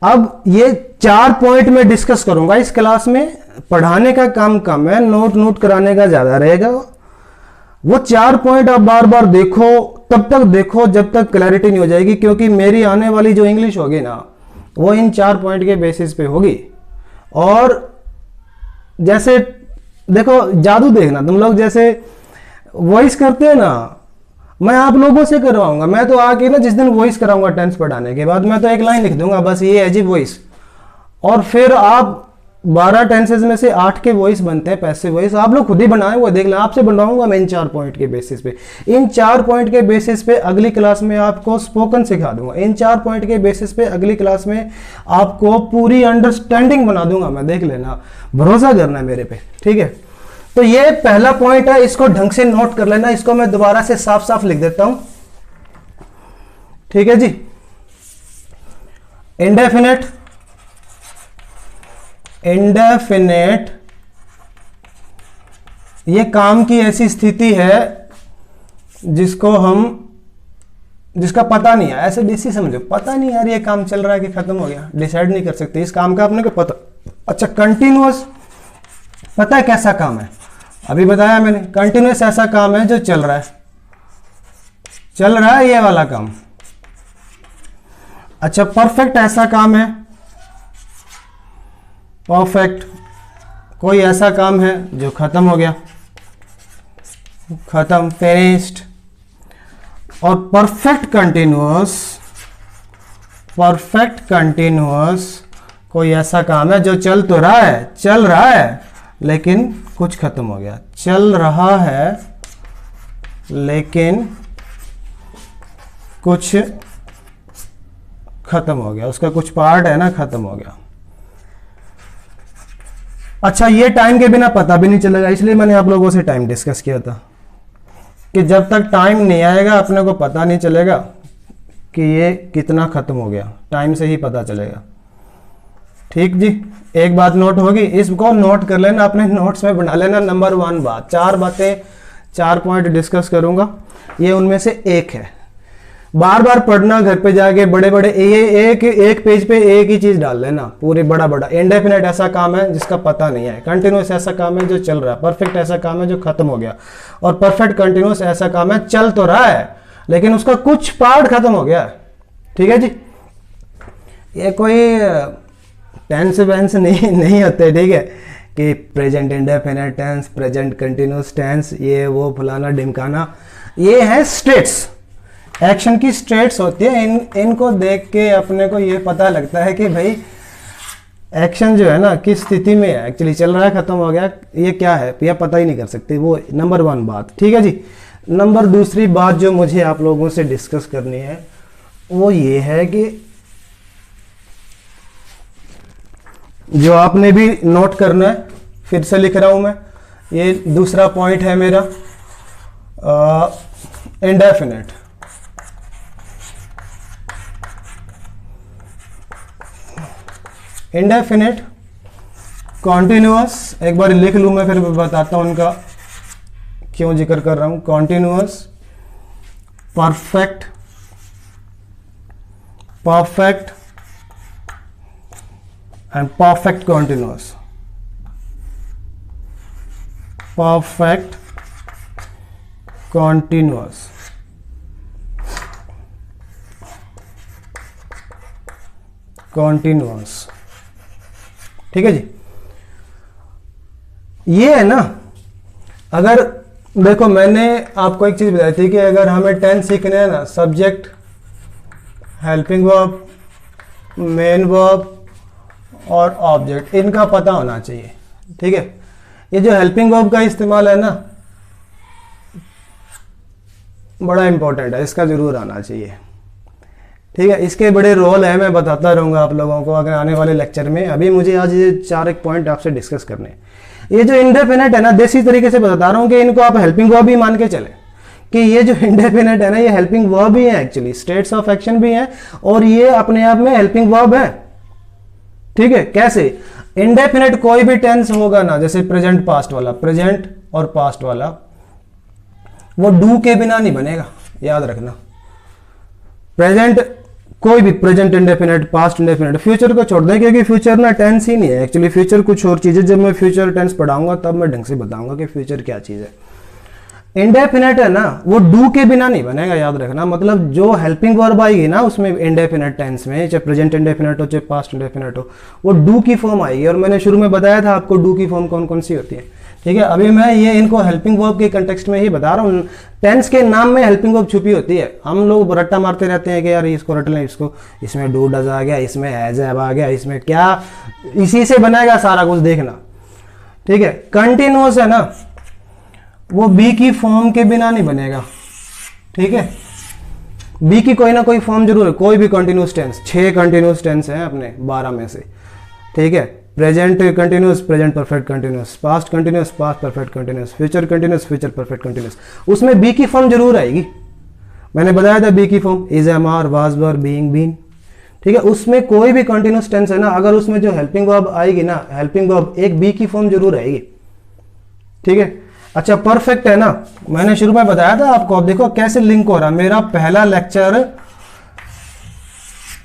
अब ये 4 पॉइंट में डिस्कस करूंगा इस क्लास में। पढ़ाने का काम कम है, नोट कराने का ज्यादा रहेगा। वो 4 पॉइंट आप बार बार देखो, तब तक देखो जब तक क्लैरिटी नहीं हो जाएगी, क्योंकि मेरी आने वाली जो इंग्लिश होगी ना, वो इन 4 पॉइंट के बेसिस पे होगी। और जैसे देखो, जादू देखना तुम लोग, जैसे वॉइस करते हैं ना, मैं आप लोगों से करवाऊंगा। मैं तो आके ना जिस दिन वॉइस कराऊंगा टेंस पढ़ाने के बाद, मैं तो एक लाइन लिख दूंगा बस, ये है जी वॉइस। और फिर आप 12 टेंसेज में से 8 के वॉइस बनते हैं पैसिव वॉइस, आप लोग खुद ही बनाए वो देख लें। आपसे बनवाऊंगा मैं इन 4 पॉइंट के बेसिस पे। इन 4 पॉइंट के बेसिस पे अगली क्लास में आपको स्पोकन सिखा दूंगा। इन 4 पॉइंट के बेसिस पे अगली क्लास में आपको पूरी अंडरस्टैंडिंग बना दूंगा मैं, देख लेना, भरोसा करना है मेरे पे, ठीक है। तो ये पहला पॉइंट है, इसको ढंग से नोट कर लेना। इसको मैं दोबारा से साफ साफ लिख देता हूं, ठीक है जी। इंडेफिनेट, इंडेफिनेट ये काम की ऐसी स्थिति है जिसका पता नहीं है। ऐसे डीसी समझो, पता नहीं यार ये काम चल रहा है कि खत्म हो गया, डिसाइड नहीं कर सकते इस काम का अपने को पता। अच्छा, कंटिन्यूअस पता है कैसा काम है? अभी बताया मैंने, कंटिन्यूअस ऐसा काम है जो चल रहा है ये वाला काम। अच्छा, परफेक्ट ऐसा काम है, परफेक्ट कोई ऐसा काम है जो खत्म हो गया, खत्म, फिनिश्ड। और परफेक्ट कंटिन्यूअस कोई ऐसा काम है जो चल रहा है लेकिन कुछ खत्म हो गया। चल रहा है लेकिन कुछ खत्म हो गया, उसका कुछ पार्ट है ना खत्म हो गया। अच्छा, ये टाइम के बिना पता भी नहीं चलेगा, इसलिए मैंने आप लोगों से टाइम डिस्कस किया था कि जब तक टाइम नहीं आएगा अपने को पता नहीं चलेगा कि ये कितना खत्म हो गया, टाइम से ही पता चलेगा। ठीक जी, एक बात नोट होगी, इसको नोट कर लेना, अपने नोट्स में बना लेना। नंबर 1 बात, 4 बातें, 4 पॉइंट डिस्कस करूंगा, ये उनमें से एक है। बार बार पढ़ना घर पे जाके, बड़े बड़े ये एक पेज पे एक ही चीज डाल लेना, पूरे बड़ा। इंडेफिनेट ऐसा काम है जिसका पता नहीं है, कंटिन्यूअस ऐसा काम है जो चल रहा है, परफेक्ट ऐसा काम है जो खत्म हो गया, और परफेक्ट कंटिन्यूअस ऐसा काम है चल तो रहा है लेकिन उसका कुछ पार्ट खत्म हो गया। ठीक है जी, ये कोई टेंस वेंस नहीं होते, ठीक है, कि present indefinite tense, present continuous tense, ये वो फलाना ढिमकाना। ये है स्टेट्स, एक्शन की स्टेट्स होती है। इनको देख के अपने को ये पता लगता है कि भाई एक्शन जो है ना किस स्थिति में है, एक्चुअली चल रहा है, खत्म हो गया, ये क्या है, यह पता ही नहीं कर सकते। वो नंबर 1 बात, ठीक है जी। नंबर 2 बात जो मुझे आप लोगों से डिस्कस करनी है वो ये है कि जो आपने भी नोट करना है, फिर से लिख रहा हूं मैं, ये दूसरा पॉइंट है मेरा, इंडेफिनेट। इंडेफिनेट कॉन्टिन्यूअस, एक बार लिख लूं मैं फिर बताता हूं उनका क्यों जिक्र कर रहा हूं। Continuous, perfect and perfect continuous, perfect continuous, continuous, ठीक है जी। ये है ना, अगर देखो मैंने आपको एक चीज बताई थी कि अगर हमें टेंस सीखने हैं ना, subject, helping verb, main verb और ऑब्जेक्ट, इनका पता होना चाहिए। ठीक है, ये जो हेल्पिंग वर्ब का इस्तेमाल है ना, बड़ा इंपॉर्टेंट है, इसका जरूर आना चाहिए। ठीक है, इसके बड़े रोल है, मैं बताता रहूंगा आप लोगों को अगर आने वाले लेक्चर में। अभी मुझे आज ये 4 एक पॉइंट आपसे डिस्कस करने हैं। ये जो इंडेफिनेट है ना, देसी तरीके से बता रहा हूं कि इनको आप हेल्पिंग वर्ब भी मान के चले कि ये जो इंडेफिनेट है ना, ये हेल्पिंग वर्ब भी है, एक्चुअली स्टेट्स ऑफ एक्शन भी है, और ये अपने आप में हेल्पिंग वर्ब है। ठीक है, कैसे? इंडेफिनेट कोई भी टेंस होगा ना, जैसे प्रेजेंट पास्ट वाला, प्रेजेंट और पास्ट वाला, वो डू के बिना नहीं बनेगा, याद रखना। प्रेजेंट कोई भी, present indefinite, past indefinite, future को छोड़ दें क्योंकि फ्यूचर ना टेंस ही नहीं है एक्चुअली, फ्यूचर कुछ और चीज़ है। जब मैं फ्यूचर टेंस पढ़ाऊंगा तब मैं ढंग से बताऊंगा कि फ्यूचर क्या चीज़ है। इंडेफिनेट है ना, वो डू के बिना नहीं बनेगा, याद रखना। मतलब जो हेल्पिंग वर्ब आएगी ना उसमें इंडेफिनेट टेंस में, चाहे प्रेजेंट इंडेफिनेट हो चाहे पास्ट इंडेफिनेट हो, वो डू की फॉर्म आएगी। और मैंने शुरू में बताया था आपको डू की फॉर्म कौन कौन सी होती है, ठीक है। अभी मैं ये इनको हेल्पिंग वर्ब के कंटेक्स्ट में ही बता रहा हूँ। टेंस के नाम में हेल्पिंग वर्ब छुपी होती है। हम लोग रट्टा मारते रहते हैं कि यार इसको रट लें, इसको, इसमें डू डज आ गया, इसमें हैज हैव आ गया, इसमें क्या, इसी से बनाएगा सारा कुछ, देखना, ठीक है। कंटिन्यूअस है ना, वो बी की फॉर्म के बिना नहीं बनेगा, ठीक है। बी की कोई ना कोई फॉर्म जरूर है, कोई भी कंटिन्यूअस टेंस, 6 कंटिन्यूअस टेंस हैं अपने 12 में से, ठीक है। Present continuous, present perfect continuous, past continuous, past perfect continuous, future continuous, future perfect continuous, उसमें बी की फॉर्म जरूर आएगी। मैंने बताया था बी की form is, am, are, was, were, being, been, ठीक है। उसमें कोई भी कंटिन्यूअस टेंस है ना, अगर उसमें जो हेल्पिंग वर्ब आएगी ना, हेल्पिंग वर्ब एक बी की फॉर्म जरूर आएगी, ठीक है। अच्छा, परफेक्ट है ना, मैंने शुरू में बताया था आपको, अब देखो कैसे लिंक हो रहा। मेरा पहला लेक्चर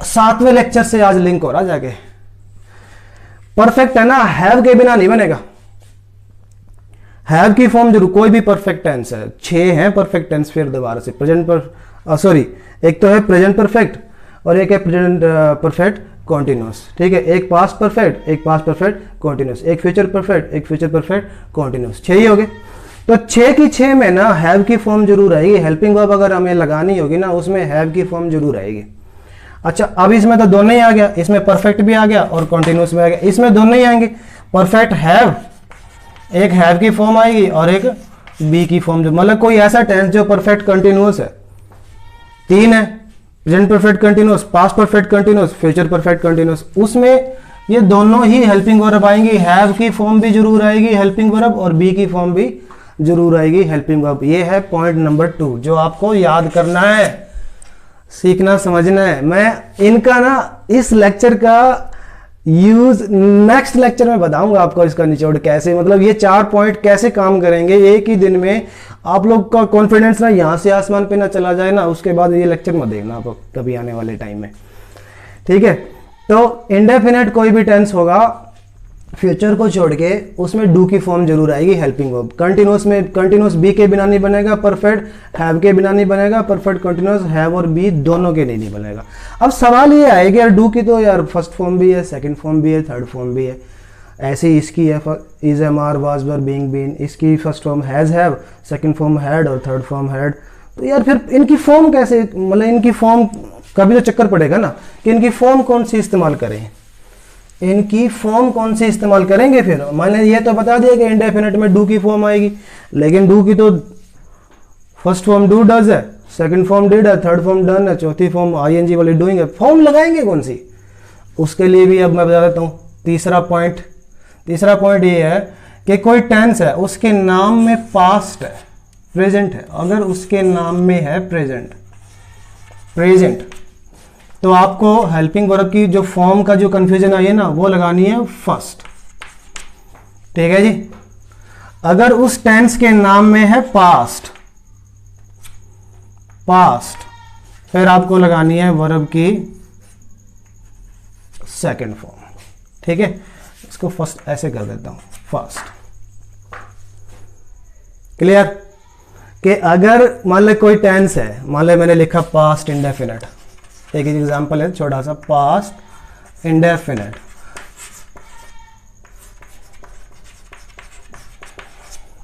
7वें लेक्चर से आज लिंक हो रहा जाके। परफेक्ट है ना, हैव के बिना नहीं बनेगा, हैव की फॉर्म जरूर, कोई भी परफेक्ट टेंस है, 6 हैं परफेक्ट टेंस। फिर दोबारा से प्रेजेंट पर, सॉरी, एक तो है प्रेजेंट परफेक्ट और एक है प्रेजेंट परफेक्ट कॉन्टिन्यूस, ठीक है। एक पास्ट परफेक्ट, एक पास्ट परफेक्ट कॉन्टिन्यूस, एक फ्यूचर परफेक्ट, एक फ्यूचर परफेक्ट कॉन्टिन्यूस, 6 ही हो गए। तो 6 की 6 में ना हैव की फॉर्म जरूर आएगी। हेल्पिंग वर्ब अगर हमें लगानी होगी ना, उसमें हैव की फॉर्म जरूर आएगी। अच्छा, अब इसमें तो दोनों ही आ गया, इसमें परफेक्ट भी आ गया और कॉन्टिन्यूस भी आ गया, इसमें दोनों ही आएंगे। परफेक्ट हैव, एक हैव की फॉर्म आएगी और एक बी की फॉर्म, जो मतलब कोई ऐसा टेंस जो परफेक्ट कंटिन्यूअस है। 3 है, present perfect continuous, past perfect continuous, future perfect continuous, उसमें ये दोनों ही हेल्पिंग वर्ब आएंगी। हैव की फॉर्म भी जरूर आएगी हेल्पिंग वर्ब और बी की फॉर्म भी जरूर आएगी हेल्पिंग वर्ब। ये है पॉइंट नंबर 2 जो आपको याद करना है, सीखना, समझना है। मैं इनका ना इस लेक्चर का यूज नेक्स्ट लेक्चर में बताऊंगा आपको, इसका निचोड़ कैसे, मतलब ये 4 पॉइंट कैसे काम करेंगे एक ही दिन में। आप लोग का कॉन्फिडेंस ना यहाँ से आसमान पे ना चला जाए ना, उसके बाद ये लेक्चर मत देखना आप कभी आने वाले टाइम में, ठीक है। तो इंडेफिनेट कोई भी टेंस होगा फ्यूचर को छोड़ के, उसमें डू की फॉर्म जरूर आएगी हेल्पिंग वर्ब। कंटिन्यूअस में कंटिन्यूअस बी के बिना नहीं बनेगा, परफेक्ट हैव के बिना नहीं बनेगा, परफेक्ट कंटिन्यूअस हैव और बी दोनों के नहीं बनेगा। अब सवाल ये आएगा यार डू की तो यार फर्स्ट फॉर्म भी है, सेकंड फॉर्म भी है, थर्ड फॉर्म भी है। ऐसे ही इसकी है is, am, are, was, were, being, been, इसकी first form has, have, second form had और थर्ड फॉर्म हैड। तो यार फिर इनकी फॉर्म कैसे, मतलब इनकी फॉर्म कभी तो चक्कर पड़ेगा ना कि इनकी फॉर्म कौन सी इस्तेमाल करें, इनकी फॉर्म कौन सी इस्तेमाल करेंगे। फिर मैंने ये तो बता दिया कि इंडेफिनेट में डू की फॉर्म आएगी, लेकिन डू की तो फर्स्ट फॉर्म डू डज है, सेकंड फॉर्म डिड है, थर्ड फॉर्म डन है, चौथी फॉर्म आईएनजी वाली डूइंग है। फॉर्म लगाएंगे कौन सी, उसके लिए भी अब मैं बता देता हूँ। तीसरा पॉइंट ये है कि कोई टेंस है उसके नाम में पास्ट है, प्रेजेंट है, अगर उसके नाम में है प्रेजेंट, तो आपको हेल्पिंग वर्ब की जो फॉर्म का जो कंफ्यूजन आई है ना, वो लगानी है फर्स्ट, ठीक है जी। अगर उस टेंस के नाम में है पास्ट, फिर आपको लगानी है वर्ब की सेकंड फॉर्म, ठीक है। इसको फर्स्ट ऐसे कर देता हूं, फर्स्ट, क्लियर। कि अगर मान ले कोई टेंस है, मान ले मैंने लिखा पास्ट इंडेफिनेट, एक एग्जांपल है छोटा सा, पास्ट इंडेफिनेट,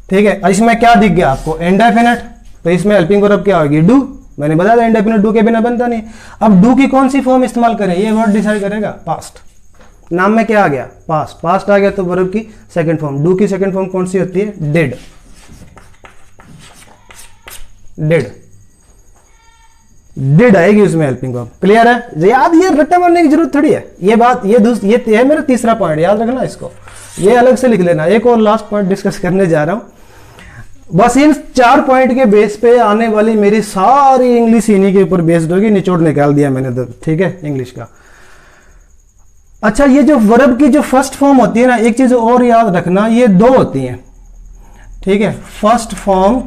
ठीक है। इसमें क्या दिख गया आपको, इंडेफिनेट, तो इसमें हेल्पिंग वर्ब क्या होगी, डू। मैंने बताया था इंडेफिनेट डू के बिना बनता नहीं। अब डू की कौन सी फॉर्म इस्तेमाल करें, ये वर्ड डिसाइड करेगा। पास्ट, नाम में क्या आ गया, पास्ट आ गया, तो वर्ब की सेकंड फॉर्म। डू की सेकंड फॉर्म कौन सी होती है, डिड। डिड आएगी उसमें हेल्पिंग वर्ब, क्लियर है। याद, ये रट्टा मारने की जरूरत थोड़ी है। ये बात, ये है मेरा तीसरा पॉइंट, याद रखना इसको, ये अलग से लिख लेना। एक और लास्ट पॉइंट डिस्कस करने जा रहा हूं, बस इन 4 पॉइंट के बेस पे आने वाली मेरी सारी इंग्लिश इन्हीं के ऊपर बेस्ड होगी। निचोड़ निकाल दिया मैंने तो, ठीक है, इंग्लिश का। अच्छा, ये जो वर्ब की जो फर्स्ट फॉर्म होती है ना, एक चीज और याद रखना, ये दो होती हैं, ठीक है। फर्स्ट फॉर्म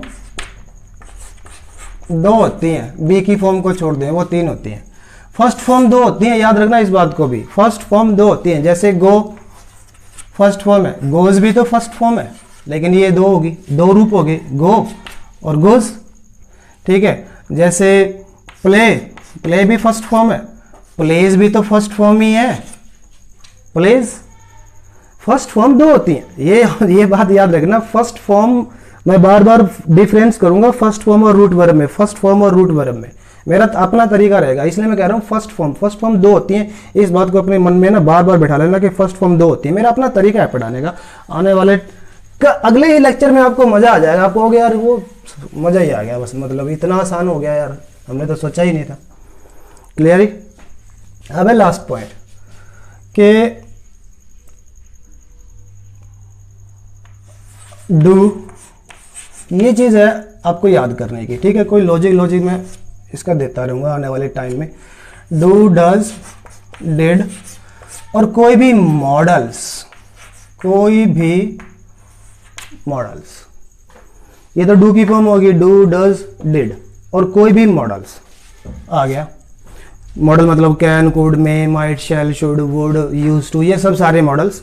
दो होती हैं, बी की फॉर्म को छोड़ दें, वो तीन होती हैं। फर्स्ट फॉर्म दो होती हैं, याद रखना इस बात को भी। फर्स्ट फॉर्म दो होती हैं, जैसे गो फर्स्ट फॉर्म है, गोज भी तो फर्स्ट फॉर्म है, लेकिन ये दो होगी, दो रूप हो गए, गो और गोज, ठीक है। जैसे प्ले, प्ले भी फर्स्ट फॉर्म है, प्लेज भी तो फर्स्ट फॉर्म ही है, प्लेज। फर्स्ट फॉर्म दो होती हैं, ये बात याद रखना। फर्स्ट फॉर्म मैं बार बार डिफरेंस करूंगा फर्स्ट फॉर्म और रूट वर्ब में, फर्स्ट फॉर्म और रूट वर्ब में मेरा अपना तरीका रहेगा, इसलिए मैं कह रहा हूँ फर्स्ट फॉर्म दो होती हैं। इस बात को अपने मन में ना बार बार बैठा लेना कि फर्स्ट फॉर्म दो होती है, मेरा अपना तरीका है पढ़ाने का। आने वाले का अगले ही लेक्चर में आपको मजा आ जाएगा, आपको हो गया यार वो मजा ही आ गया, बस मतलब इतना आसान हो गया यार, हमने तो सोचा ही नहीं था। क्लियर ही। अब है लास्ट पॉइंट कि डू, ये चीज है आपको याद करने की, ठीक है। कोई लॉजिक में इसका देता रहूंगा आने वाले टाइम में। डू, डज, डिड और कोई भी मॉडल्स, कोई भी मॉडल्स, ये तो डू की फॉर्म होगी, डू, डज, डिड और कोई भी मॉडल्स आ गया। मॉडल मतलब can, could, may, might, shall, should, would, used to, ये सब सारे मॉडल्स।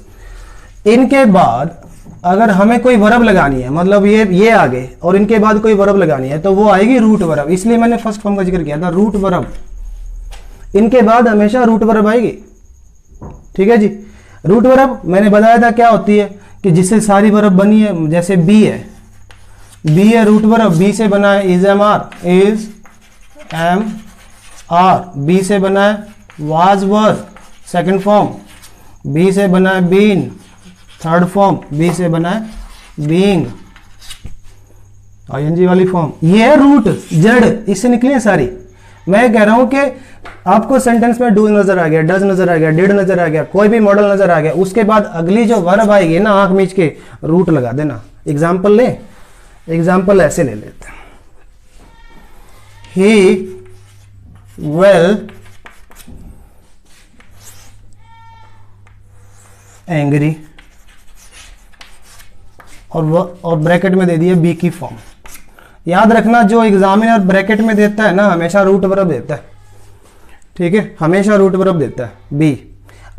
इनके बाद अगर हमें कोई वर्ब लगानी है, मतलब ये आ गए और इनके बाद कोई वर्ब लगानी है, तो वो आएगी रूट वर्ब। इसलिए मैंने फर्स्ट फॉर्म का जिक्र किया था, रूट वर्ब। इनके बाद हमेशा रूट वर्ब आएगी, ठीक है जी। रूट वर्ब मैंने बताया था क्या होती है, कि जिससे सारी वर्ब बनी है। जैसे बी है रूट वर्ब, बी से बना है is am are, is am are. Be से बना है was were, second form. Be से बना है बीन, थर्ड फॉर्म। बी से बना है बीइंग, आईएनजी वाली फॉर्म। ये है रूट, जड़, इससे निकली है सारी। मैं कह रहा हूं कि आपको सेंटेंस में डू नजर आ गया, डज नजर आ गया, डिड नजर आ गया, कोई भी मॉडल नजर आ गया, उसके बाद अगली जो वर्ब आएगी ना, आंख मीच के रूट लगा देना। एग्जाम्पल ले, एग्जाम्पल ऐसे ले लेते हैं। ही विल एंग्री, और ब्रैकेट में दे दिया बी की फॉर्म। याद रखना जो एग्जामिनर ब्रैकेट में देता है ना, हमेशा रूट वर्ब देता है, ठीक है, हमेशा रूट वर्ब देता है बी।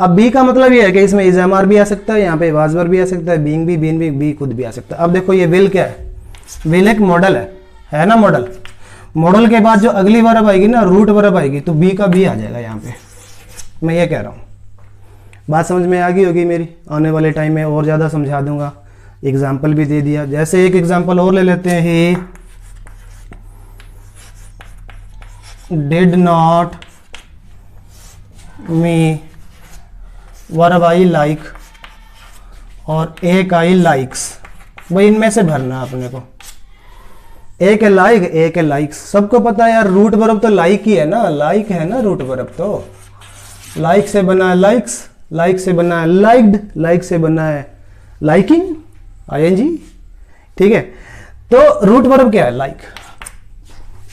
अब बी का मतलब ये है कि इसमें इज एम आर भी आ सकता है, यहाँ पे वाज वर भी आ सकता है, बीइंग भी, बीन भी, बी खुद भी आ सकता है। अब देखो ये विल क्या है, विल एक मॉडल है ना मॉडल। मॉडल के बाद जो अगली वर्ब आएगी ना, रूट वर्ब आएगी, तो बी का बी आ जाएगा यहाँ पे। मैं ये कह रहा हूँ, बात समझ में आ गई होगी मेरी। आने वाले टाइम में और ज़्यादा समझा दूंगा, एग्जाम्पल भी दे दिया। जैसे एक एग्जाम्पल और ले लेते हैं, he did not me, verb I like और एक आई लाइक्स। भाई इनमें से भरना अपने को, एक है लाइक, एक है लाइक्स। सबको पता है यार रूट वर्ब तो लाइक ही है ना, लाइक है ना रूट वर्ब। तो लाइक से बना है लाइक्स, लाइक से बना है लाइक्ड, लाइक से बना है लाइकिंग, आईएनजी, ठीक है। तो रूट वर्ब क्या है, लाइक।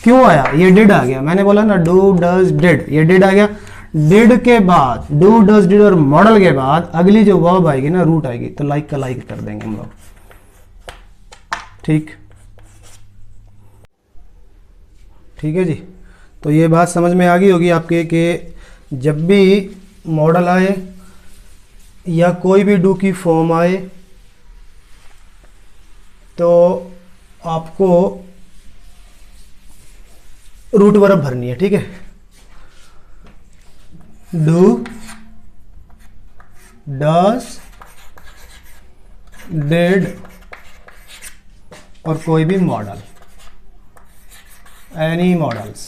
क्यों आया, ये डिड आ गया। मैंने बोला ना डू, डज, डिड, ये डिड आ गया। डिड के बाद, डू, डज, डिड और मॉडल के बाद अगली जो वर्ब आएगी ना, रूट आएगी, तो लाइक का लाइक कर देंगे हम लोग, ठीक है जी। तो ये बात समझ में आ गई होगी आपके कि जब भी मॉडल आए या कोई भी डू की फॉर्म आए, तो आपको रूट वर्ब भरनी है, ठीक है। डू, डज, डिड और कोई भी मॉडल, एनी मॉडल्स,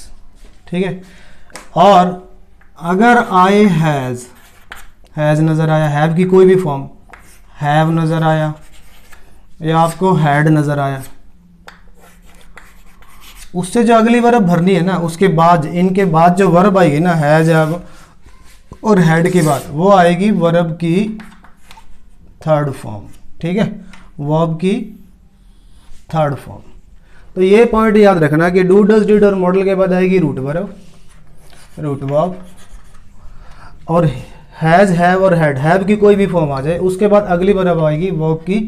ठीक है। और अगर आए हैज नजर आया, हैव की कोई भी फॉर्म, हैव नजर आया या आपको हैड नजर आया, उससे जो अगली वर्ब भरनी है ना, उसके बाद इनके बाद जो वर्ब आएगी ना, हैज, हैव और हैड के बाद, वो आएगी वर्ब की थर्ड फॉर्म, ठीक है, वर्ब की थर्ड फॉर्म। तो ये पॉइंट याद रखना कि डू, डज, डिड और मॉडल के बाद आएगी रूट वर्ब, और हैज़, हैव और हैड, हैव की कोई भी फॉर्म आ जाए उसके बाद अगली वर्ब आएगी वर्ब की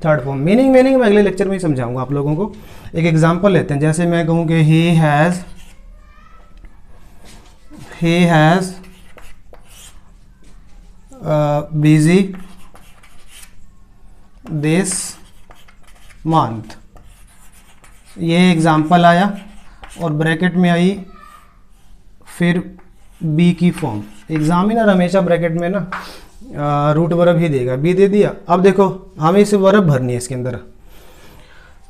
थर्ड फॉर्म। मीनिंग मैं अगले लेक्चर में ही समझाऊंगा आप लोगों को। एक एग्जांपल लेते हैं, जैसे मैं कहूँ कि he has busy this month, ये एग्जांपल आया और ब्रैकेट में आई फिर बी की फॉर्म। एग्जामिनर हमेशा ब्रैकेट में ना रूट वर्ब ही देगा, बी दे दिया। अब देखो हमें इसे वर्ब भरनी है इसके अंदर।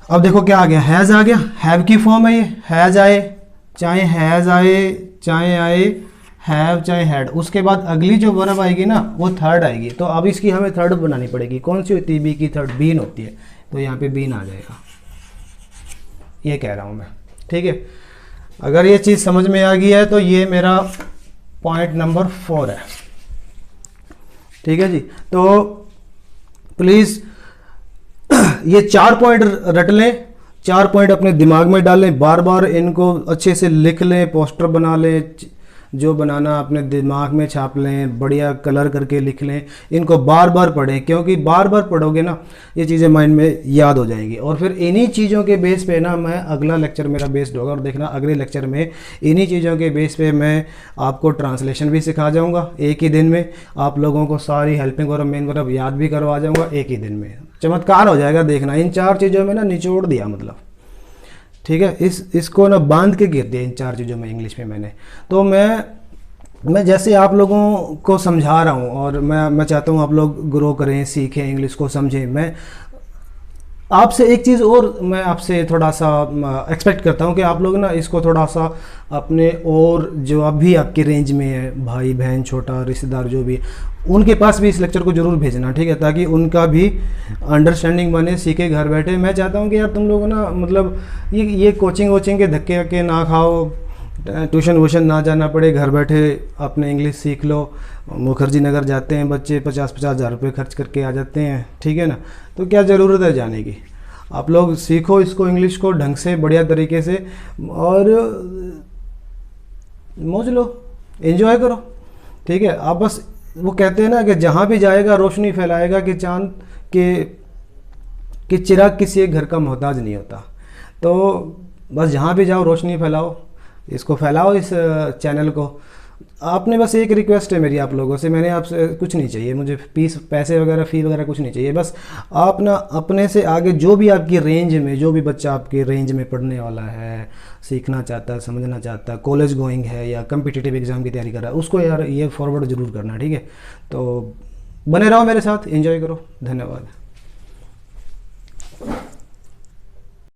अब देखो क्या आ गया, हैज़ आ गया, हैव की फॉर्म है ये, हैज़ आए चाहे हैज़ आए चाहे आए हैव चाहे हैड, उसके बाद अगली जो वर्ब आएगी ना वो थर्ड आएगी। तो अब इसकी हमें थर्ड बनानी पड़ेगी। कौन सी होती है, बी की थर्ड, बीन होती है। तो यहाँ पे बीन आ जाएगा, ये कह रहा हूँ मैं, ठीक है। अगर ये चीज़ समझ में आ गई है तो ये मेरा पॉइंट नंबर 4 है, ठीक है जी। तो प्लीज़ ये 4 पॉइंट रट लें, 4 पॉइंट अपने दिमाग में डालें, बार बार इनको अच्छे से लिख लें, पोस्टर बना लें, जो बनाना अपने दिमाग में छाप लें, बढ़िया कलर करके लिख लें, इनको बार बार पढ़ें, क्योंकि बार बार पढ़ोगे ना ये चीज़ें माइंड में याद हो जाएंगी। और फिर इन्हीं चीज़ों के बेस पे ना मैं अगला लेक्चर मेरा बेस्ड होगा, और देखना अगले लेक्चर में इन्हीं चीज़ों के बेस पे मैं आपको ट्रांसलेशन भी सिखा जाऊँगा एक ही दिन में, आप लोगों को सारी हेल्पिंग और मेन वर्ब याद भी करवा जाऊँगा एक ही दिन में। चमत्कार हो जाएगा, देखना। इन 4 चीज़ों में ना निचोड़ दिया, मतलब ठीक है, इसको ना बांध के गिर दिया इन 4 चीज़ों में इंग्लिश में मैंने। तो मैं जैसे आप लोगों को समझा रहा हूँ, और मैं चाहता हूँ आप लोग ग्रो करें, सीखें, इंग्लिश को समझें। मैं आपसे एक चीज़ और मैं आपसे थोड़ा सा एक्सपेक्ट करता हूँ कि आप लोग ना इसको थोड़ा सा अपने, और जो अभी आपके रेंज में है, भाई बहन, छोटा रिश्तेदार जो भी, उनके पास भी इस लेक्चर को जरूर भेजना, ठीक है, ताकि उनका भी अंडरस्टैंडिंग बने, सीखे घर बैठे। मैं चाहता हूँ कि यार तुम लोग ना मतलब ये कोचिंग वोचिंग के धक्के वक्के ना खाओ, ट्यूशन वूशन ना जाना पड़े, घर बैठे अपने इंग्लिश सीख लो। मुखर्जी नगर जाते हैं बच्चे, 50-50 हज़ार रुपये खर्च करके आ जाते हैं, ठीक है ना। तो क्या ज़रूरत है जाने की। आप लोग सीखो इसको, इंग्लिश को ढंग से, बढ़िया तरीके से, और मौज लो, एंजॉय करो, ठीक है। आप बस, वो कहते हैं ना कि जहाँ भी जाएगा रोशनी फैलाएगा, कि चांद कि चिराग किसी एक घर का मोहताज नहीं होता। तो बस जहाँ भी जाओ रोशनी फैलाओ, इसको फैलाओ, इस चैनल को। आपने बस एक रिक्वेस्ट है मेरी आप लोगों से, मैंने आपसे कुछ नहीं चाहिए, मुझे पैसे वगैरह फ़ी वगैरह कुछ नहीं चाहिए। बस आप ना अपने से आगे जो भी आपकी रेंज में, जो भी बच्चा आपके रेंज में पढ़ने वाला है, सीखना चाहता है, समझना चाहता है, कॉलेज गोइंग है या कम्पिटिटिव एग्ज़ाम की तैयारी कर रहा है, उसको यार ये फॉरवर्ड ज़रूर करना, ठीक है। तो बने रहो मेरे साथ, एंजॉय करो। धन्यवाद।